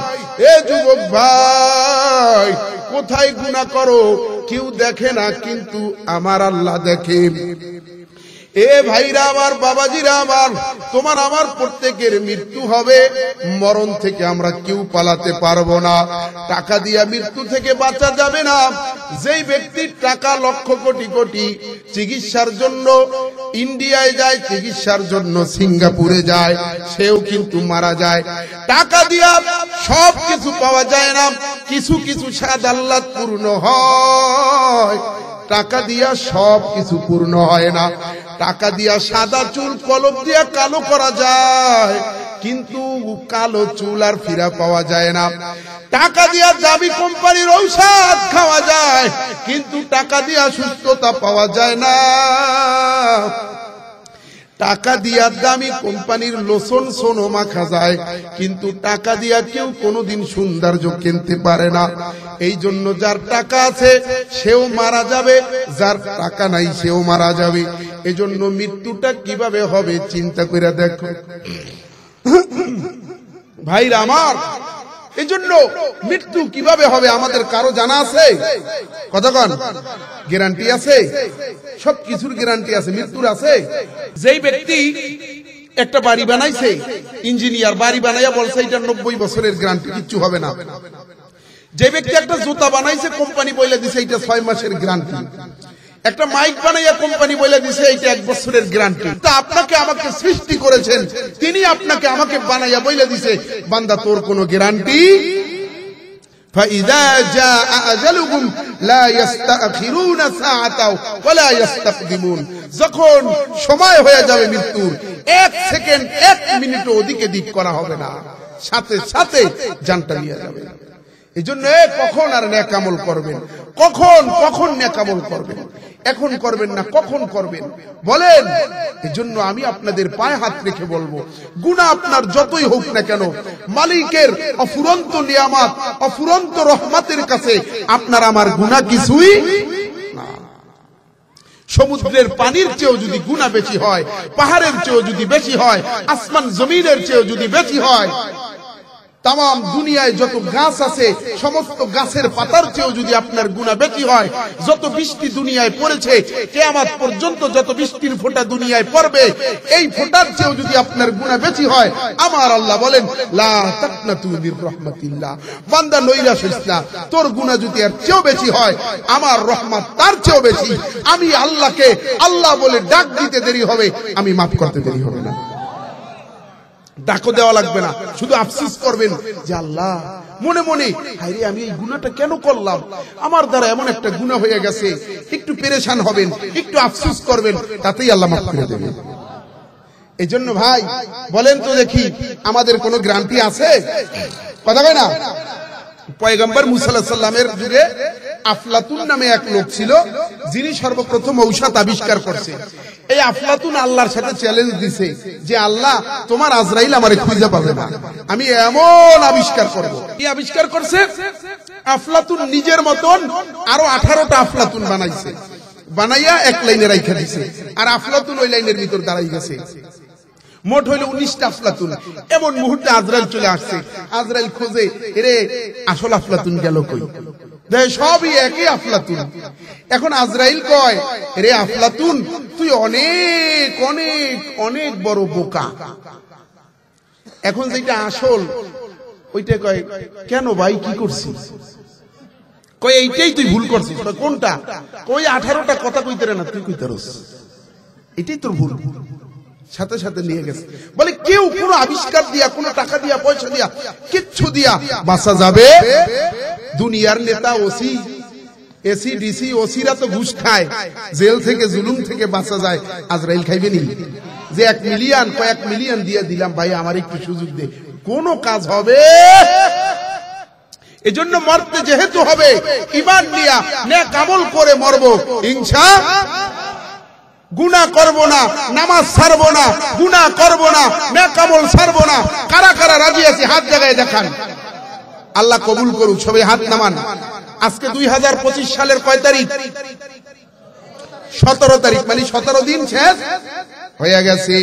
এ যুবক ভাই, কোথায় গুনাহ করো কেউ দেখে না, কিন্তু আমার আল্লাহ দেখে। এ ভাইরা আমার, বাবাজিরা আমার, তোমার আমার প্রত্যেকের মৃত্যু হবে। মরণ থেকে আমরা কেউ পালাতে পারবো না। টাকা দিয়া মৃত্যু থেকে বাঁচা যাবে না। যেই ব্যক্তির টাকা লক্ষ কোটি কোটি, চিকিৎসার জন্য ইন্ডিয়ায় যায়, চিকিৎসার জন্য সিঙ্গাপুরে যায়, সেও কিন্তু মারা যায়। টাকা দিয়া সব কিছু পাওয়া যায় না, কিছু কিছু স্বাদ আল্লাহ পূর্ণ হয়, টাকা দিয়া সব কিছু পূর্ণ হয় না। টাকা দিয়া সাদা চুল কলম দিয়া কালো করা যায়, কিন্তু কালো চুল আর ফিরা পাওয়া যায় না। টাকা দিয়া দামি কোম্পানির ঔষধ খাওয়া যায়, কিন্তু টাকা দিয়া সুস্থতা পাওয়া যায় না। টাকা দিয়া দামি কোম্পানির লোশন সোনো মাখা যায়, কিন্তু টাকা দিয়া কেউ কোনোদিন সৌন্দর্য কিনতে পারে না। এই জন্য যার টাকা আছে সেও মারা যাবে, যার টাকা নাই সেও মারা যাবে। এই জন্য মৃত্যুটা কিভাবে হবে চিন্তা করে দেখো ভাইরা আমার। এই জন্য মৃত্যু কিভাবে হবে আমাদের কারো জানা আছে? কতক্ষণ গ্যারান্টি আছে? সব কিছুর গ্যারান্টি আছে, মৃত্যুর আছে। যেই ব্যক্তি একটা বাড়ি বানাইছে, ইঞ্জিনিয়ার বাড়ি বানাইয়া বলছে এটা 90 বছরের গ্যারান্টি, কিচ্ছু হবে না। যে ব্যক্তি একটা জুতা বানাইছে, কোম্পানি বলে দিছে এটা 6 মাসের গ্যারান্টি। একটা মাইক বানাইয়া কোম্পানি বলে দিছে এটা 1 বছরের গ্যারান্টি। তা আপনাকে আমাকে সৃষ্টি করেছেন, তিনি আপনাকে আমাকে বানাইয়া বলে দিছে বান্দা তোর কোনো গ্যারান্টি فإذا جاء أجلهم لا يستأخرون ساعة ولا يستقدمون যখন সময় হয়ে যাবে মৃত্যুর, 1 সেকেন্ড 1 মিনিটও ওদিকে দিক করা হবে না, সাথে সাথে জানটা নিয়ে যাবে। এজন্য কখন আর নেক আমল করবেন, কখন নেক আমল করবেন, এখন করবেন না কখন করবেন বলেন। এজন্য আমি আপনাদের পায়ে হাত রেখে বলবো, গুনাহ আপনার যতই হোক না কেন, মালিকের অফুরন্ত নিয়ামত, অফুরন্ত রহমতের কাছে আপনার আমার গুনাহ কিছুই না। সমুদ্রের পানির চেয়েও যদি গুনাহ বেশি হয়, পাহাড়ের চেয়েও যদি বেশি হয়, আসমান জমিনের চেয়েও যদি বেশি হয়, তাম দুনিয়ায় যত গাছ আছে সমস্ত গাছের পাতার চেয়েও যদি আপনার গুনাহ বেশি হয়, যত বৃষ্টি দুনিয়ায় পড়েছে কিয়ামত পর্যন্ত যত বৃষ্টির ফোঁটা দুনিয়ায় পড়বে, এই ফোঁটার চেয়েও যদি আপনার গুনাহ বেশি হয়, আমার আল্লাহ বলেন লা তাকনাতু মির রাহমাতিল্লাহ, বান্দা নৈরাশ হইস না, তোর গুনাহ যদি এর চেয়েও বেশি হয়, আমার রহমত তার চেয়েও বেশি। আমি আল্লাহকে আল্লাহ বলে ডাক দিতে দেরি হবে, আমি মাফ করতে দেরি হবে না। ডাকও দেওয়া লাগবে না, শুধু আফসোস করবেন যে আল্লাহ মনে মনে, হায়রে আমি এই গুনাহটা কেন করলাম, আমার দ্বারা এমন একটা গুনাহ হয়ে গেছে, একটু পেরেশান হবেন, একটু আফসোস করবেন, তাতেই আল্লাহ মাফ করে দেবেন। এজন্য ভাই বলেন তো দেখি, আমাদের কোনো গ্যারান্টি আছে? কথা কয় না? পয়গম্বর মুসা আলাইহিস সালামের যুগে আফলাতুন নামে এক লোক ছিল, যিনি সর্বপ্রথম ঔষধ আবিষ্কার করছে। এই আফলাতুন আল্লাহর সাথে চ্যালেঞ্জ দিছে যে আল্লাহ তোমার আজরাইল আমারে খুঁজে পাবে না, আমি এমন আবিষ্কার করব। কি আবিষ্কার করছে? আফলাতুন নিজের মতন আরো 18টা আফলাতুন বানাইছে, বানাইয়া এক লাইনে রাইখা দিছে, আর আফলাতুন ওই লাইনের ভিতর দাঁড়াই গেছে। মোট হইল 19টা আফলাতুন। এমন মুহূর্তে আজরাইল চলে আসছে, আজরাইল খোঁজে, এরে আসল আফলাতুন গেল কই? সবই একই আফলাতুন। এখন আজরাইল কয়, রে আফলাতুন তুই অনেক অনেক অনেক বড় বোকা। এখন যেটা আসল ওইটা কয়, কেন ভাই কি করছিস? কয় এইটাই তুই ভুল করছিস। কোনটা? কই 18টা কথা কইতে না, তুই কইতারস, এটাই তোর ভুল। সাথে সাথে নিয়ে গেছে। বলে কেউ কোনো আবিষ্কার দিয়া, কোনো টাকা দিয়া, পয়সা দিয়া, কিচ্ছু দিয়া বাঁচা যাবে? দুনিয়ার নেতা, ওসি, এসি, ডিসি, ওসিরা তো ঘুষ খায়, জেল থেকে জুলুম থেকে বাঁচা যায়, আজরাইল খাইবে নি? যে 1 মিলিয়ন, কয়েক মিলিয়ন দিয়ে দিলাম ভাই আমার একটু সুযোগ দে, কোন কাজ হবে? এজন্য মরতে যেহেতু হবে, ঈমান নিয়া নেক আমল করে মরবো ইনশাআল্লাহ। গুনাহ করব না, নামাজ ছাড়ব না, গুনাহ করব না, নেক আমল ছাড়ব না। কারা কারা রাজি আছে হাত জায়গায় দেখান, আল্লাহ কবুল করুক। সবাই হাত নামান। আজকে 2025 সালের কয় তারিখ? 17 তারিখ, মানে 17 দিন শেষ হয়ে গেছে।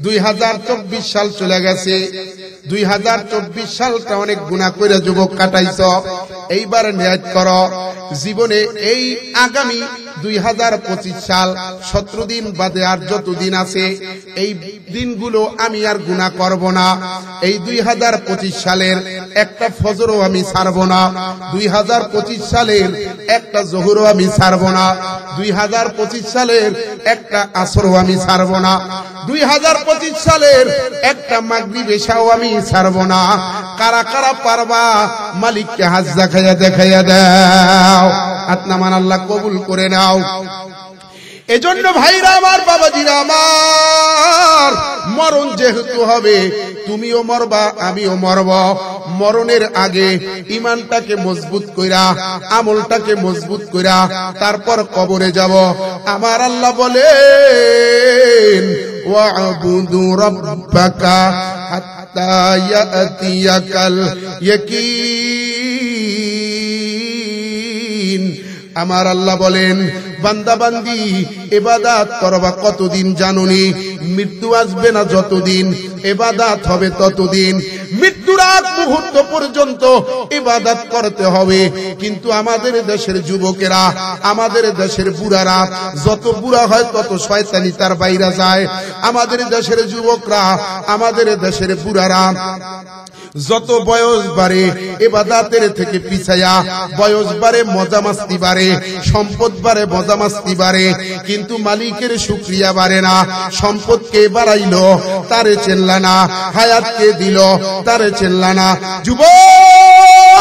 2024 সাল চলে গেছে। 2024 সালটা অনেক গুনাহ কইরা যুবক কাটাইছ, এইবার নিয়ত করো জীবনে এই আগামী 2025 সাল 17 দিন বাদে আর যত দিন আছে এই দিনগুলো আমি আর গুনাহ করব না। এই 2025 সালের একটা ফজরও আমি ছাড়ব না, 2025 সালের একটা জোহরও আমি ছাড়ব না, 2025 সালের একটা আসরও আমি ছাড়ব না, 2025 সালের একটা মাগরিব এশাও আমি ছাড়ব না। কারা কারা পারবা মালিককে হাত দেখাইয়া দাও। হাত নামান, আল্লাহ কবুল করে নাও। এজন্য ভাইরা আমার, বাবাজিরা আমার, মরণ যেহেতু হবে, তুমিও মরবা আমিও মরব। মরণের আগে ঈমানটাকে মজবুত কইরা, আমলটাকে মজবুত কইরা তারপর কবরে যাব। আমার আল্লাহ বলেন ওয়া'বুদু রাব্বাকা হাত্তা ইয়াতিয়াকাল ইয়াকিন। আমার আল্লাহ বলেন বান্দা বান্দি ইবাদত করবা কতদিন জানোনি? মৃত্যু আসবে না যতদিন, ইবাদত হবে ততদিন। মৃত্যুর আগ মুহূর্ত পর্যন্ত ইবাদত করতে হবে। কিন্তু আমাদের দেশের যুবকেরা, আমাদের দেশের বুড়ারা, যত বুড়া হয় তত শয়তানি তার বাইরে যায়। আমাদের দেশের যুবকরা, আমাদের দেশের বুড়ারা যত বয়স বাড়ে ইবাদতের থেকে পিছায়া, বয়স বাড়ে মজা মাস্তি বাড়ে, সম্পদ বাড়ে মজা মাস্তি বাড়ে, কিন্তু মালিকের শুকরিয়া বাড়ে না। সম্পদ কে বাড়াইলো তারে চেল্লা না, হায়াত কে দিল তারে চেল্লা না। যুবক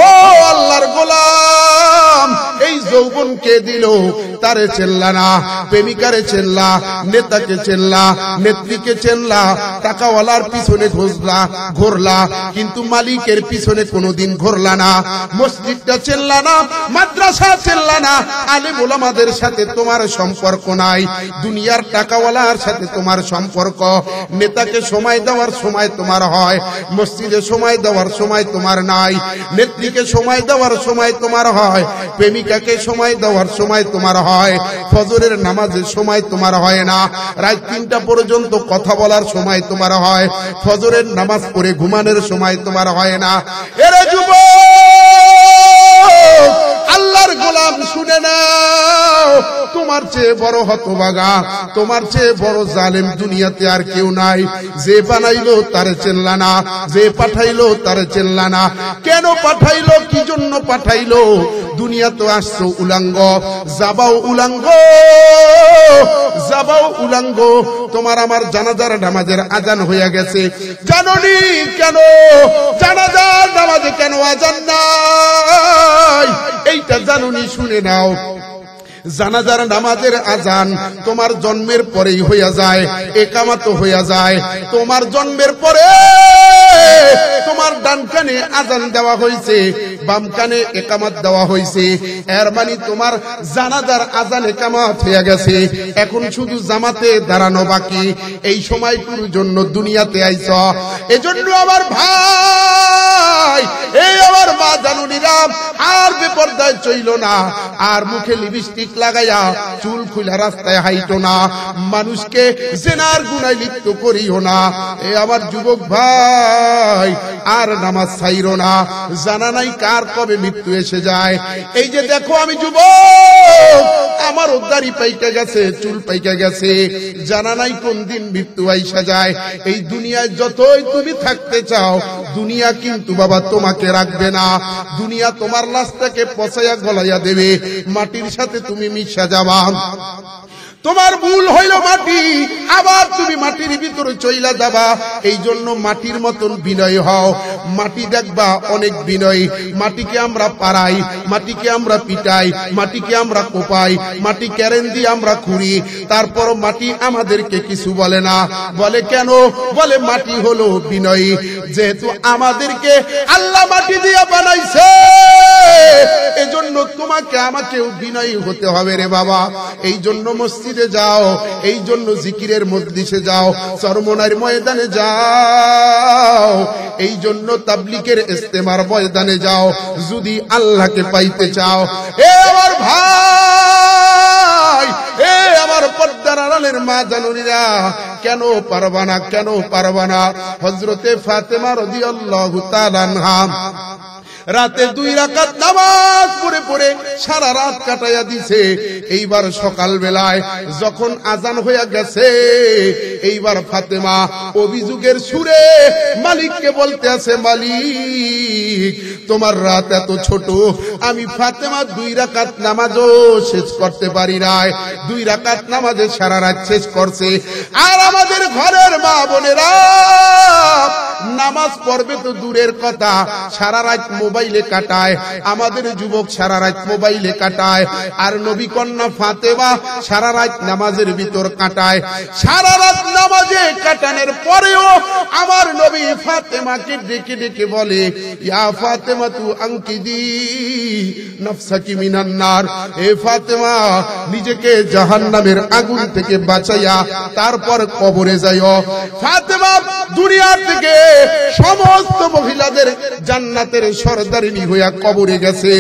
ও আল্লাহর গোলাম, এই যৌবন কে দিল? তারে চেল্লা না, প্রেমিকারে চেল্লা, নেতাকে চেল্লা, নেত্রীকে চেল্লা, টাকাওয়ালার পিছনে ঘোরলা, কিন্তু মালিকের পিছনে কোনোদিন ঘোরলা না। মসজিদটা চেল্লা না, মাদ্রাসা চেল্লা না, আলেম ওলামাদের সাথে তোমার সম্পর্ক নাই, দুনিয়ার টাকাওয়ালার সাথে তোমার সম্পর্ক। নেতাকে সময় দেওয়ার সময় তোমার হয়, মসজিদে সময় দেওয়ার সময় তোমার নাই, নেত্রীকে সময় দেওয়ার সময় তোমার হয়, প্রেমিকাকে সময় দেওয়ার সময় তোমার হয়, ফজরের নামাজের সময় তোমার হয় না, রাত 3টা পর্যন্ত কথা বলার সময় তোমার হয়, ফজরের নামাজ পড়ে ঘুমানোর সময় তোমার হয় না। এরে যুবক, আল্লাহর গোলাম শুনে নাও, তোমার চেয়ে বড় হতভাগা, তোমার চেয়ে বড় জালেম দুনিয়াতে আর কেউ নাই। যে বানাইলো তারে চেল্লা না, যে পাঠাইলো তারে চেল্লা না। কেন পাঠাইলো, কি জন্য পাঠাইলো? দুনিয়া তো আসছো উলাঙ্গ, যাবাও উলাঙ্গ, যাবাও উলাঙ্গ। তোমার আমার জানাজার নামাজের আজান হইয়া গেছে, জানোনি কেন জানাজার নামাজে কেন আজান নাই? এইটা জানোনি? শুনে নাও, জানাজার নামাজের আজান তোমার জন্মের পরেই হইয়া যায়, একামাত হইয়া যায়। তোমার জন্মের পরে তোমার ডান কানে আজান দেওয়া হয়েছে, বাম কানে একামাত দেওয়া হয়েছে, এর মানে তোমার জানাজার আজান একামাত হইয়া গেছে। এখন শুধু জামাতে দাঁড়ানো বাকি। এই সময়টুর জন্য দুনিয়াতে আইছ। এজন্য আমার ভাই, এই আমার মা জানুনিরা, আর বেপরদায় চইল না, আর মুখে লিপস্টিক লাগাইয়া চুল খুলা রাস্তায় হাইটো না, মানুষকে জেনার গুনায় লিপ্ত করিও না। এ আমার যুবক ভাই, আর নামাজ ছাইরো না, জানা নাই কার কবে মৃত্যু এসে যায়। এই যে দেখো আমি যুবক, আমার দাড়ি পাইকে গেছে, চুল পাইকে গেছে, জানা নাই কোন দিন মৃত্যু আইসা যায়। এই দুনিয়ায় যতই তুমি থাকতে চাও, দুনিয়া কিন্তু বাবা তোমাকে রাখবে না। দুনিয়া তোমার লাশটাকে পচাইয়া গলাইয়া দেবে, মাটির সাথে তুমি মিশা যাবা। তোমার ভুল হইল মাটি, আবার তুমি মাটির ভিতরে চইলা যাবা। এই জন্য মাটির মতন বিনয় হও। মাটি দেখবা অনেক বিনয়। মাটিকে আমরা পাড়াই, মাটিকে আমরা পিটাই, মাটিকে আমরা কোপাই, মাটি ক্যারেন দিয়ে আমরা খুঁড়ি, তারপর মাটি আমাদেরকে কিছু বলে না। বলে কেন? বলে মাটি হলো বিনয়ী। যেহেতু আমাদেরকে আল্লাহ মাটি দিয়ে বানাইছে, এজন্য তোমাকে আমাকেও বিনয়ী হতে হবে রে বাবা। এই জন্য মসজিদে যাও, এই জন্য জিকিরের মজলিসে যাও, চরমনার ময়দানে যাও, এই জন্য তাবলীগের ইজতেমার ময়দানে যাও, যদি আল্লাহকে পাইতে চাও। এ আমার ভাই, এ আমার পর্দার আড়ালের মা জানুনিরা, কেন পারবা না, কেন পারবা না? হযরতে ফাতেমা রাদিয়াল্লাহু তাআলা আনহা রাতে 2 রাকাত নামাজ পড়ে পড়ে সারা রাত কাটাইয়া দিছে। এইবার সকাল বেলায় যখন আজান হইয়া গেছে, এইবার ফাতেমা অভিযোগের সুরে মালিককে বলতে আছে, মালিক তোমার রাত এত ছোট, আমি ফাতেমা 2 রাকাত নামাজও শেষ করতে পারি নাই। 2 রাকাত নামাজে সারা রাত শেষ করছে। আর আমাদের ঘরের মা বোনেরা নামাজ পড়বে তো দূরের কথা, সারা রাত মোবাইলে কাটায়। আমাদের যুবক সারা রাত মোবাইলে কাটায়, আর নবী কন্যা ফাতেমা সারা রাত নামাজের ভিতর কাটায়। সারা রাত নামাজে কাটানোর পরেও আমার নবী ফাতেমাকে ডেকে ডেকে বলে, ইয়া ফাতেমা তু আনকিদি নফসাকি মিনান নার, এ ফাতেমা নিজেকে জাহান্নামের আগুন থেকে বাঁচাইয়া তারপর কবরে যাইও। ফাতেমা দুনিয়া থেকে সমস্ত মহিলাদের জান্নাতের সরদারিনী হইয়া কবরে গেছে।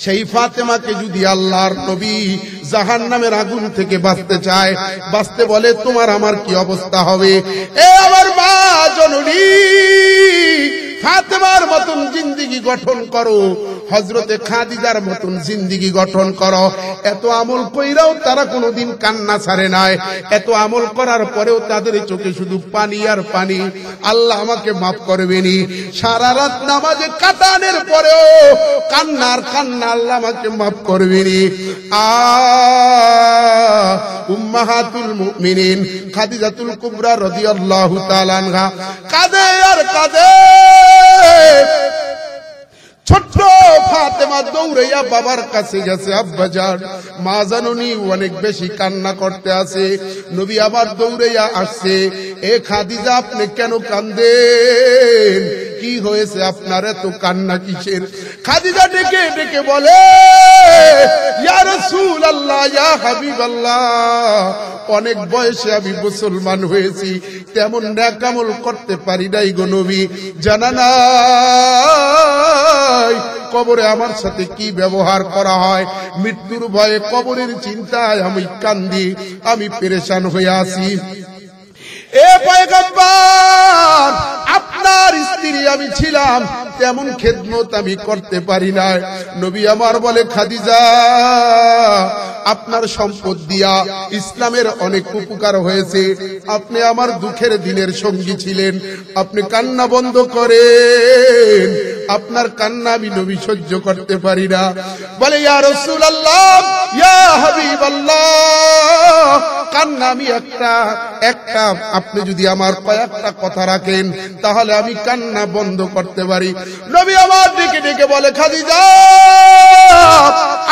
সেই ফাতেমাকে যদি আল্লাহর নবী জাহান্নামের আগুন থেকে বাঁচতে চায়, বাঁচতে বলে, তোমার আমার কি অবস্থা হবে? এ আমার মা জননী, ফাতেমার মতন জিন্দেগি গঠন করো, হযরতে খাদিজার মতন জিন্দেগি গঠন করো। এত আমল কইরাও তারা কোনোদিন কান্না ছাড়ে নাই। এত আমল করার পরেও তাদের চোখে শুধু পানি আর পানি। আল্লাহ আমাকে মাফ করবেনি। সারা রাত নামাজে কাটানোর পরেও কান্না আর কান্না, আল্লাহ আমাকে মাফ করবেনি। উম্মাহাতুল মুমিনিন খাদিজাতুল কুবরা রাদিয়াল্লাহু তাআলা আনহা কাঁদে আর কাঁদে। ছোট্ট ফাতেমা দৌড়াইয়া বাবার কাছে গেছে, আব্বাজান মা জাননী অনেক বেশি কান্না করতে আছে। নবী আবার দৌড়াইয়া আসছে, এ খাদিজা আপনি কেন কান্দেন, কি হয়েছে আপনার এত কান্না কিসের? খাদিজা ডেকে ডেকে বলে, ইয়া রাসূলুল্লাহ, ইয়া হাবিবাল্লাহ, অনেক বয়সে আমি মুসলমান হয়েছি, তেমন নেক আমল করতে পারি নাই গো নবী। জানা নাই কবরে আমার সাথে কি ব্যবহার করা হয়। মৃত্যুর ভয়ে, কবরের চিন্তায় আমি কান্দি, আমি পেরেশান হয়ে আছি। এ পয়গম্বর, আপনার স্ত্রী আমি ছিলাম, তেমন খেদমত আমি করতে পারি না। নবী আমার বলে, খাদিজা আপনার সম্পদ দিয়া ইসলামের অনেক উপকার হয়েছে, আপনি আমার দুঃখের দিনের সঙ্গী ছিলেন, আপনি কান্না বন্ধ করেন, আপনার কান্না আমি নবী সহ্য করতে পারি না। বলে, ইয়া রাসূলুল্লাহ, ইয়া হাবিবাল্লাহ, কান্না আমি একটা আপনি যদি আমার কয়েকটা কথা রাখেন তাহলে আমি কান্না বন্ধ করতে পারি। নবী আমার ডেকে ডেকে বলে, খাদিজা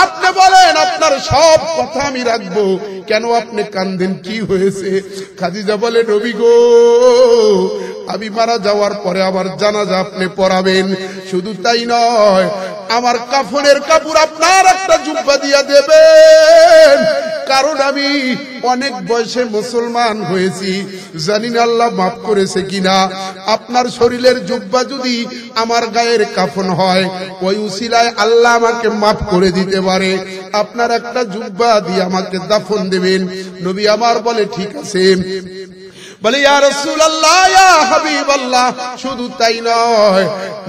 আপনি বলেন, আপনার সব কথা আমি রাখবো, কেন আপনি কান্দেন, কি হয়েছে? খাদিজা বলে, নবী গো, আমি মারা যাওয়ার পরে আমার জানাজা আপনি পড়াবেন, শুধু তাই নয়, আমার কাফনের কাপড় আপনার একটা জুব্বা দিয়া দেবেন, কারণ আমি অনেক বয়সে মুসলমান হয়েছি, জানি না আল্লাহ মাফ করেছে কিনা। আপনার শরীরের জুব্বা যদি আমার গায়ের কাফন হয়, ওই উসিলায় আল্লাহ আমাকে মাফ করে দিতে পারে, আপনার একটা জুব্বা দিয়ে আমাকে দাফন দেবেন। নবী আমার বলে, ঠিক আছে। বলে, ইয়া রাসূলুল্লাহ, ইয়া হাবিবাল্লাহ, শুধু তাই নয়,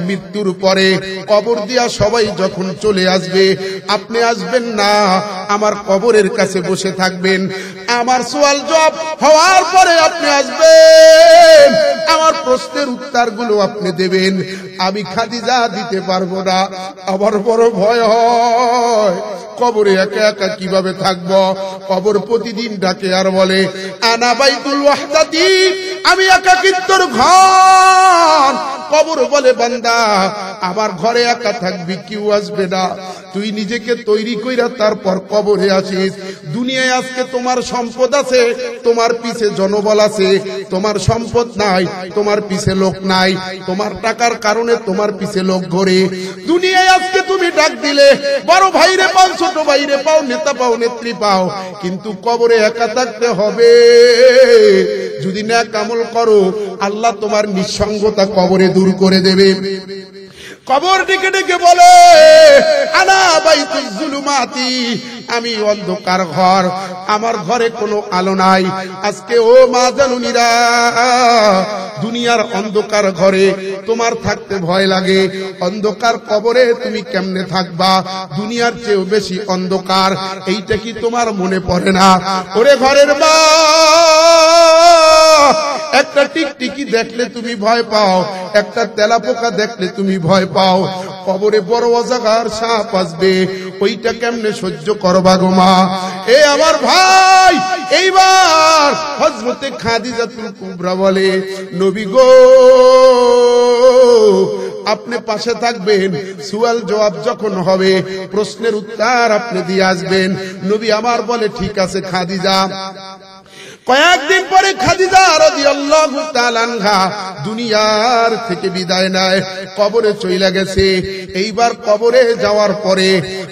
মৃত্যুর পরে কবর দিয়া সবাই যখন চলে আসবে, আপনি আসবেন না, আমার কবরের কাছে বসে থাকবেন, আমার সওয়াল জবাব হওয়ার পরে আপনি আসবেন, আমার প্রশ্নের উত্তরগুলো আপনি দেবেন, আমি খাদিজা দিতে পারবো না, আমার বড় ভয় হয়, কবরে একা একা কিভাবে থাকব। কবর প্রতিদিন ডাকে আর বলে, আনা বাইতুল ওয়াহদাতি, আমি একাকিত্বর ঘর। কবর বলে, বান্দা আমার ঘরে একা থাকবি, কেউ আসবে না, তুই নিজেকে তৈরি কইরা তারপর কবরে আসিস। দুনিয়ায় আজকে তোমার সম্পদ আছে, তোমার পিছে জনবল আছে, তোমার সম্পদ নাই, তোমার পিছে লোক নাই, তোমার টাকার কারণে তোমার পিছে লোক ঘোরে। দুনিয়ায় আজকে তুমি ডাক দিলে বড় ভাইরে পাও, ছোট ভাইরে পাও, নেতা পাও, নেত্রী পাও, কিন্তু কবরে একা থাকতে হবে। যদি নেক আমল করো, আল্লাহ তোমার নিঃসঙ্গতা কবরে দূর করে দেবে। কবর ডেকে ডেকে বলে, আনা বাইতুজ জুলুমাতি, আমি অন্ধকার ঘর, আমার ঘরে কোনো আলো নাই। আজকে ও মা জানুনিরা, দুনিয়ার অন্ধকার ঘরে তোমার থাকতে ভয় লাগে, অন্ধকার কবরে তুমি কেমনে থাকবা? দুনিয়ার চেয়েও বেশি অন্ধকার, এইটা কি তোমার মনে পড়ে না? ওরে ঘরের মা, একটা টিকটিকি দেখলে তুমি ভয় পাও, একটা তেলাপোকা দেখলে তুমি ভয় পাও, কবরে বড় অজাগার সাপ আসবে, ওইটা কেমনে সহ্য করবা গো মা? এ আমার ভাই, এইবার হযরতে খাদিজাতুল কুবরা বলে, নবী গো, আপনি পাশে থাকবেন, সওয়াল জবাব যখন হবে প্রশ্নের উত্তর আপনি দিয়ে আসবেন। নবী আমার বলে, ঠিক আছে খাদিজা। কয়েকদিন পরে খাদিজা রাদিয়াল্লাহু তাআলা আনহা দুনিয়ার থেকে বিদায় নেয়, কবরে চইলা গেছে। এইবার কবরে যাওয়ার পরে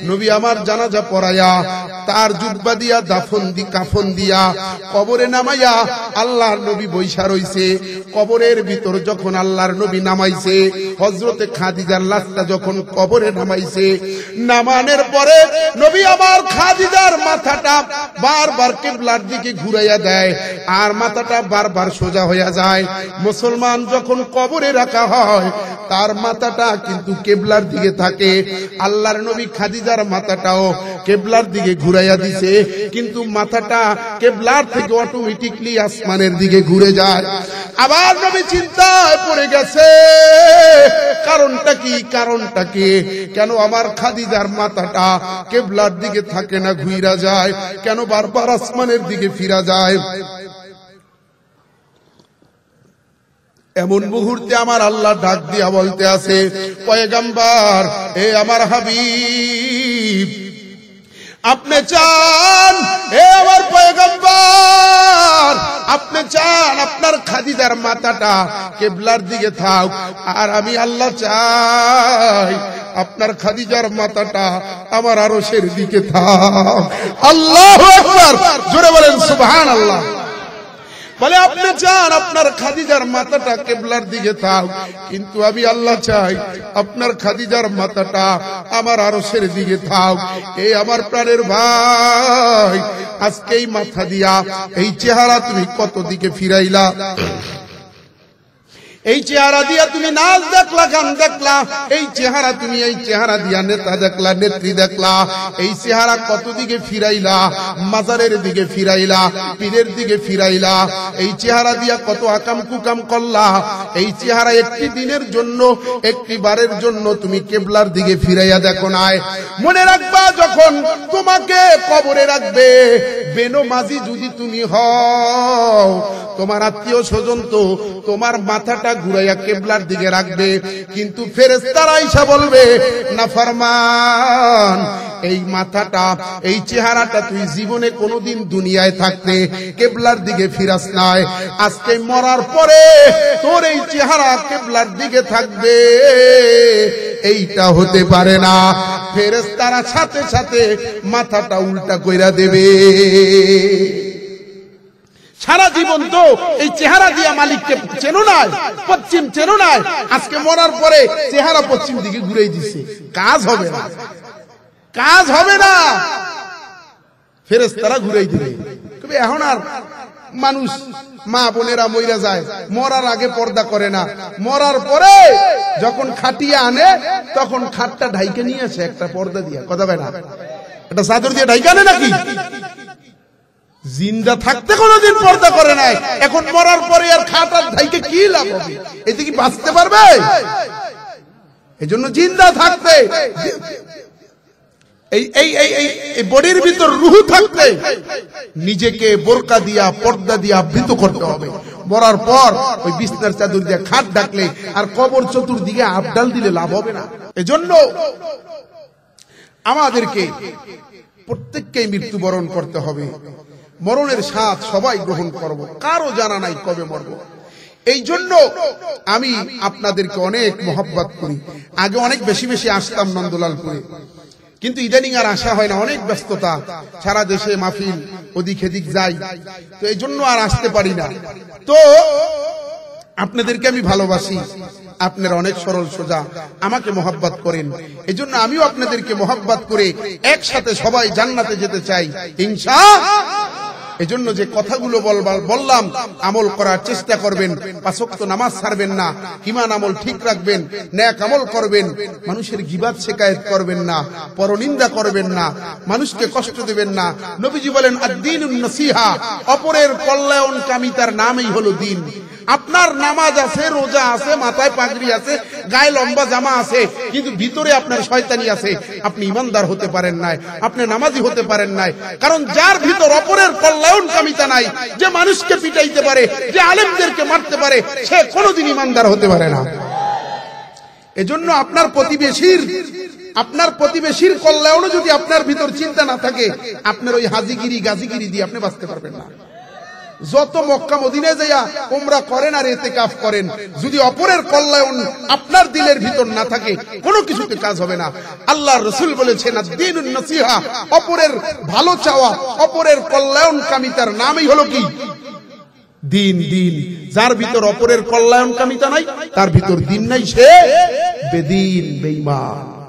নবী আমার জানাজা পড়ায়া তার জুব্বা দিয়া কাফন দিয়া কবরে নামাইয়া আল্লাহর নবী বৈশা রইছে। কবরের ভিতর যখন আল্লাহর নবী নামাইছে, হযরতে খাদিজার লাশটা যখন কবরে নামাইছে, নামানোর পরে নবী আমার খাদিজার মাথাটা বারবার কিবলার দিকে ঘুরাইয়া দেয়, আর মাথাটা বারবার সোজা হইয়া যায়। মুসলমান যখন কবরে রাখা হয়, তার মাথাটা কিন্তু কিবলার দিকে থাকে। আল্লাহর নবী খাদিজার মাথাটাও কিবলার দিকে ঘুরাইয়া দিছে, কিন্তু মাথাটা কিবলার থেকে অটোমেটিকলি আসমানের দিকে ঘুরে যায়। আবার নবী চিন্তায় পড়ে গেছে, কারণটা কি? কেন আমার খাদিজার মাথাটা কিবলার দিকে থাকে না, ঘুরা যায় কেন, বারবার আসমানের দিকে ফিরা যায়? এমন মুহূর্তে আমার আল্লাহ ডাক দিয়া বলতে আছে, পয়গম্বর, এ আমার হাবিব, আপনি চান, এ আমার পয়গম্বর, আপনি চান আপনার খাদিজার মাথাটা কিবলার দিকে থাক, আর আমি আল্লাহ চাই আপনার খাদিজার মাথাটা আমার আরশের দিকে থাক। আল্লাহু আকবার, জোরে বলেন সুবহানাল্লাহ। বলে আপনি চান আপনার খাদিজার মাথাটা কিবলার দিকে থাক, কিন্তু আমি আল্লাহ চাই আপনার খাদিজার মাথাটা আমার আরশের দিকে থাক। এই আমার প্রাণের ভাই, আজকে এই মাথা দিয়া এই চেহারা তুমি কত দিকে ফিরাইলা, এই চেহারা দিয়া তুমি নাচ দেখলা, গান দেখলা, এই চেহারা তুমি এই চেহারা দিয়া নেতা দেখলা, নেত্রী দেখলা, এই চেহারা কত দিকে ফিরাইলা, মাজারের দিকে ফিরাইলা, পীরের দিকে ফিরাইলা, এই চেহারা দিয়া কত আকাম কুকাম করলা, এই চেহারা একটি দিনের জন্য, একটি বারের জন্য তুমি কিবলার দিকে ফিরাইয়া দেখো নাই। মনে রাখবা, যখন তোমাকে কবরে রাখবে, বেনমাজি যদি তুমি হও, তোমার আত্মীয় স্বজন তো তোমার মাথাটা ঘুরাইয়া কিবলার দিকে রাখবে, কিন্তু ফেরেশতারা আইসা বলবে, নাফরমান, এই মাথাটা, এই চেহারাটা তুই জীবনে কোনোদিন দুনিয়ায় থাকতে কিবলার দিকে ফিরাস নাই, আজকে মরার পরে তোর এই চেহারা কিবলার দিকে থাকবে, এইটা হতে পারে না। ফেরেশতারা সাথে সাথে মাথাটা উল্টা কইরা দেবে। সারা জীবন তো এই চেহারা দিয়া মালিককে চেনো নাই, পশ্চিম চেনো নাই, আজকে মরার পরে চেহারা পশ্চিম দিকে ঘুরেই দিছে, কাজ হবে না, কাজ হবে না। ফেরেশতারা ঘুরেই দিবে। তবে এখন আর মানুষ, মা বোনেরা মইরা যায়, মরার আগে পর্দা করে না, মরার পরে যখন খাটিয়ে আনে তখন খাটটা ঢাইকে নিয়ে আসে একটা পর্দা দিয়া, কথা বলে না, একটা চাদর দিয়ে ঢাইকে আনে নাকি? জিন্দা থাকতে কোনদিন পর্দা করে নাই, এখন মরার পরে আর খাটার ঢাইকে কি লাভ হবে? এতে কি বাঁচতে পারবে? এজন্য জিন্দা থাকতে, এই বডির ভিতর রূহ থাকতে নিজেকে বোরকা দিয়া, পর্দা দিয়া আবৃত করতে হবে। মরার পর ওই বিছনার চাদর দিয়ে খাট ঢাকলে আর কবর চতুর্দিকে আবডাল দিলে লাভ হবে না। এজন্য আমাদেরকে প্রত্যেককেই মৃত্যুবরণ করতে হবে। মরণের স্বাদ সবাই গ্রহণ করব, কারো জানা নাই কবে মরব। এই জন্য আমি আপনাদেরকে অনেক মহব্বত করি। আগে অনেক বেশি বেশি আসতাম নন্দলালপুরে, কিন্তু ইদানিং আর আসা হয় না, অনেক ব্যস্ততা, সারা দেশে মাহফিল, ওদিক এদিক যাই, তো এই জন্য আর আসতে পারি না। তো আপনাদেরকে আমি ভালোবাসি, আপনারা অনেক সরল সোজা, আমাকে মহব্বত করেন, এই জন্য আমিও আপনাদেরকে মহব্বত করে একসাথে সবাই জান্নাতে যেতে চাই ইনশাআল্লাহ। এজন্য যে কথাগুলো বললাম, আমল করার চেষ্টা করবেন, ৫ ওয়াক্ত নামাজ ছাড়বেন না, ঈমান আমল ঠিক রাখবেন, নেক আমল করবেন, মানুষের গীবাত শিকায়েত করবেন না, পরনিন্দা করবেন না, মানুষকে কষ্ট দেবেন না। নবীজি বলেন, আদ-দীনুন নসিহা, অপরের কল্যাণকামিতার নামই হলো দ্বীন। আপনার নামাজ আছে, রোজা আছে, মাথায় পাগড়ি আছে, গায়ে লম্বা জামা আছে, কিন্তু ভিতরে আপনার শয়তানি আছে, আপনি ইমানদার হতে পারেন নাই, আপনি নামাজি হতে পারেন নাই। কারণ যার ভিতর অপরের কল্যাণকামিতা নাই, যে মানুষকে পিটাইতে পারে, যে আলেমদেরকে মারতে পারে, সে কোনোদিন ইমানদার হতে পারে না। এজন্য আপনার প্রতিবেশীর কল্যাণও যদি আপনার ভিতর চিন্তা না থাকে, আপনার ওই হাজিগিরি গাজিগিরি দিয়ে আপনি বাঁচতে পারবেন না। যত মক্কা মদিনায় যাইয়া উমরা করেন আর ইতিকাফ করেন, যদি অপরের কল্যাণ আপনার দিলের ভিতর না থাকে, কোনো কিছুতে কাজ হবে না। আল্লাহর রাসূল বলেছেন, আদ-দীনুন নসিহা, অপরের ভালো চাওয়া, অপরের কল্যাণকামিতার নামই হলো কি? দ্বীন। দ্বীন। যার ভিতর অপরের কল্যাণকামিতা নাই, তার ভিতর দ্বীন নাই, সে বেদীন, বেঈমান।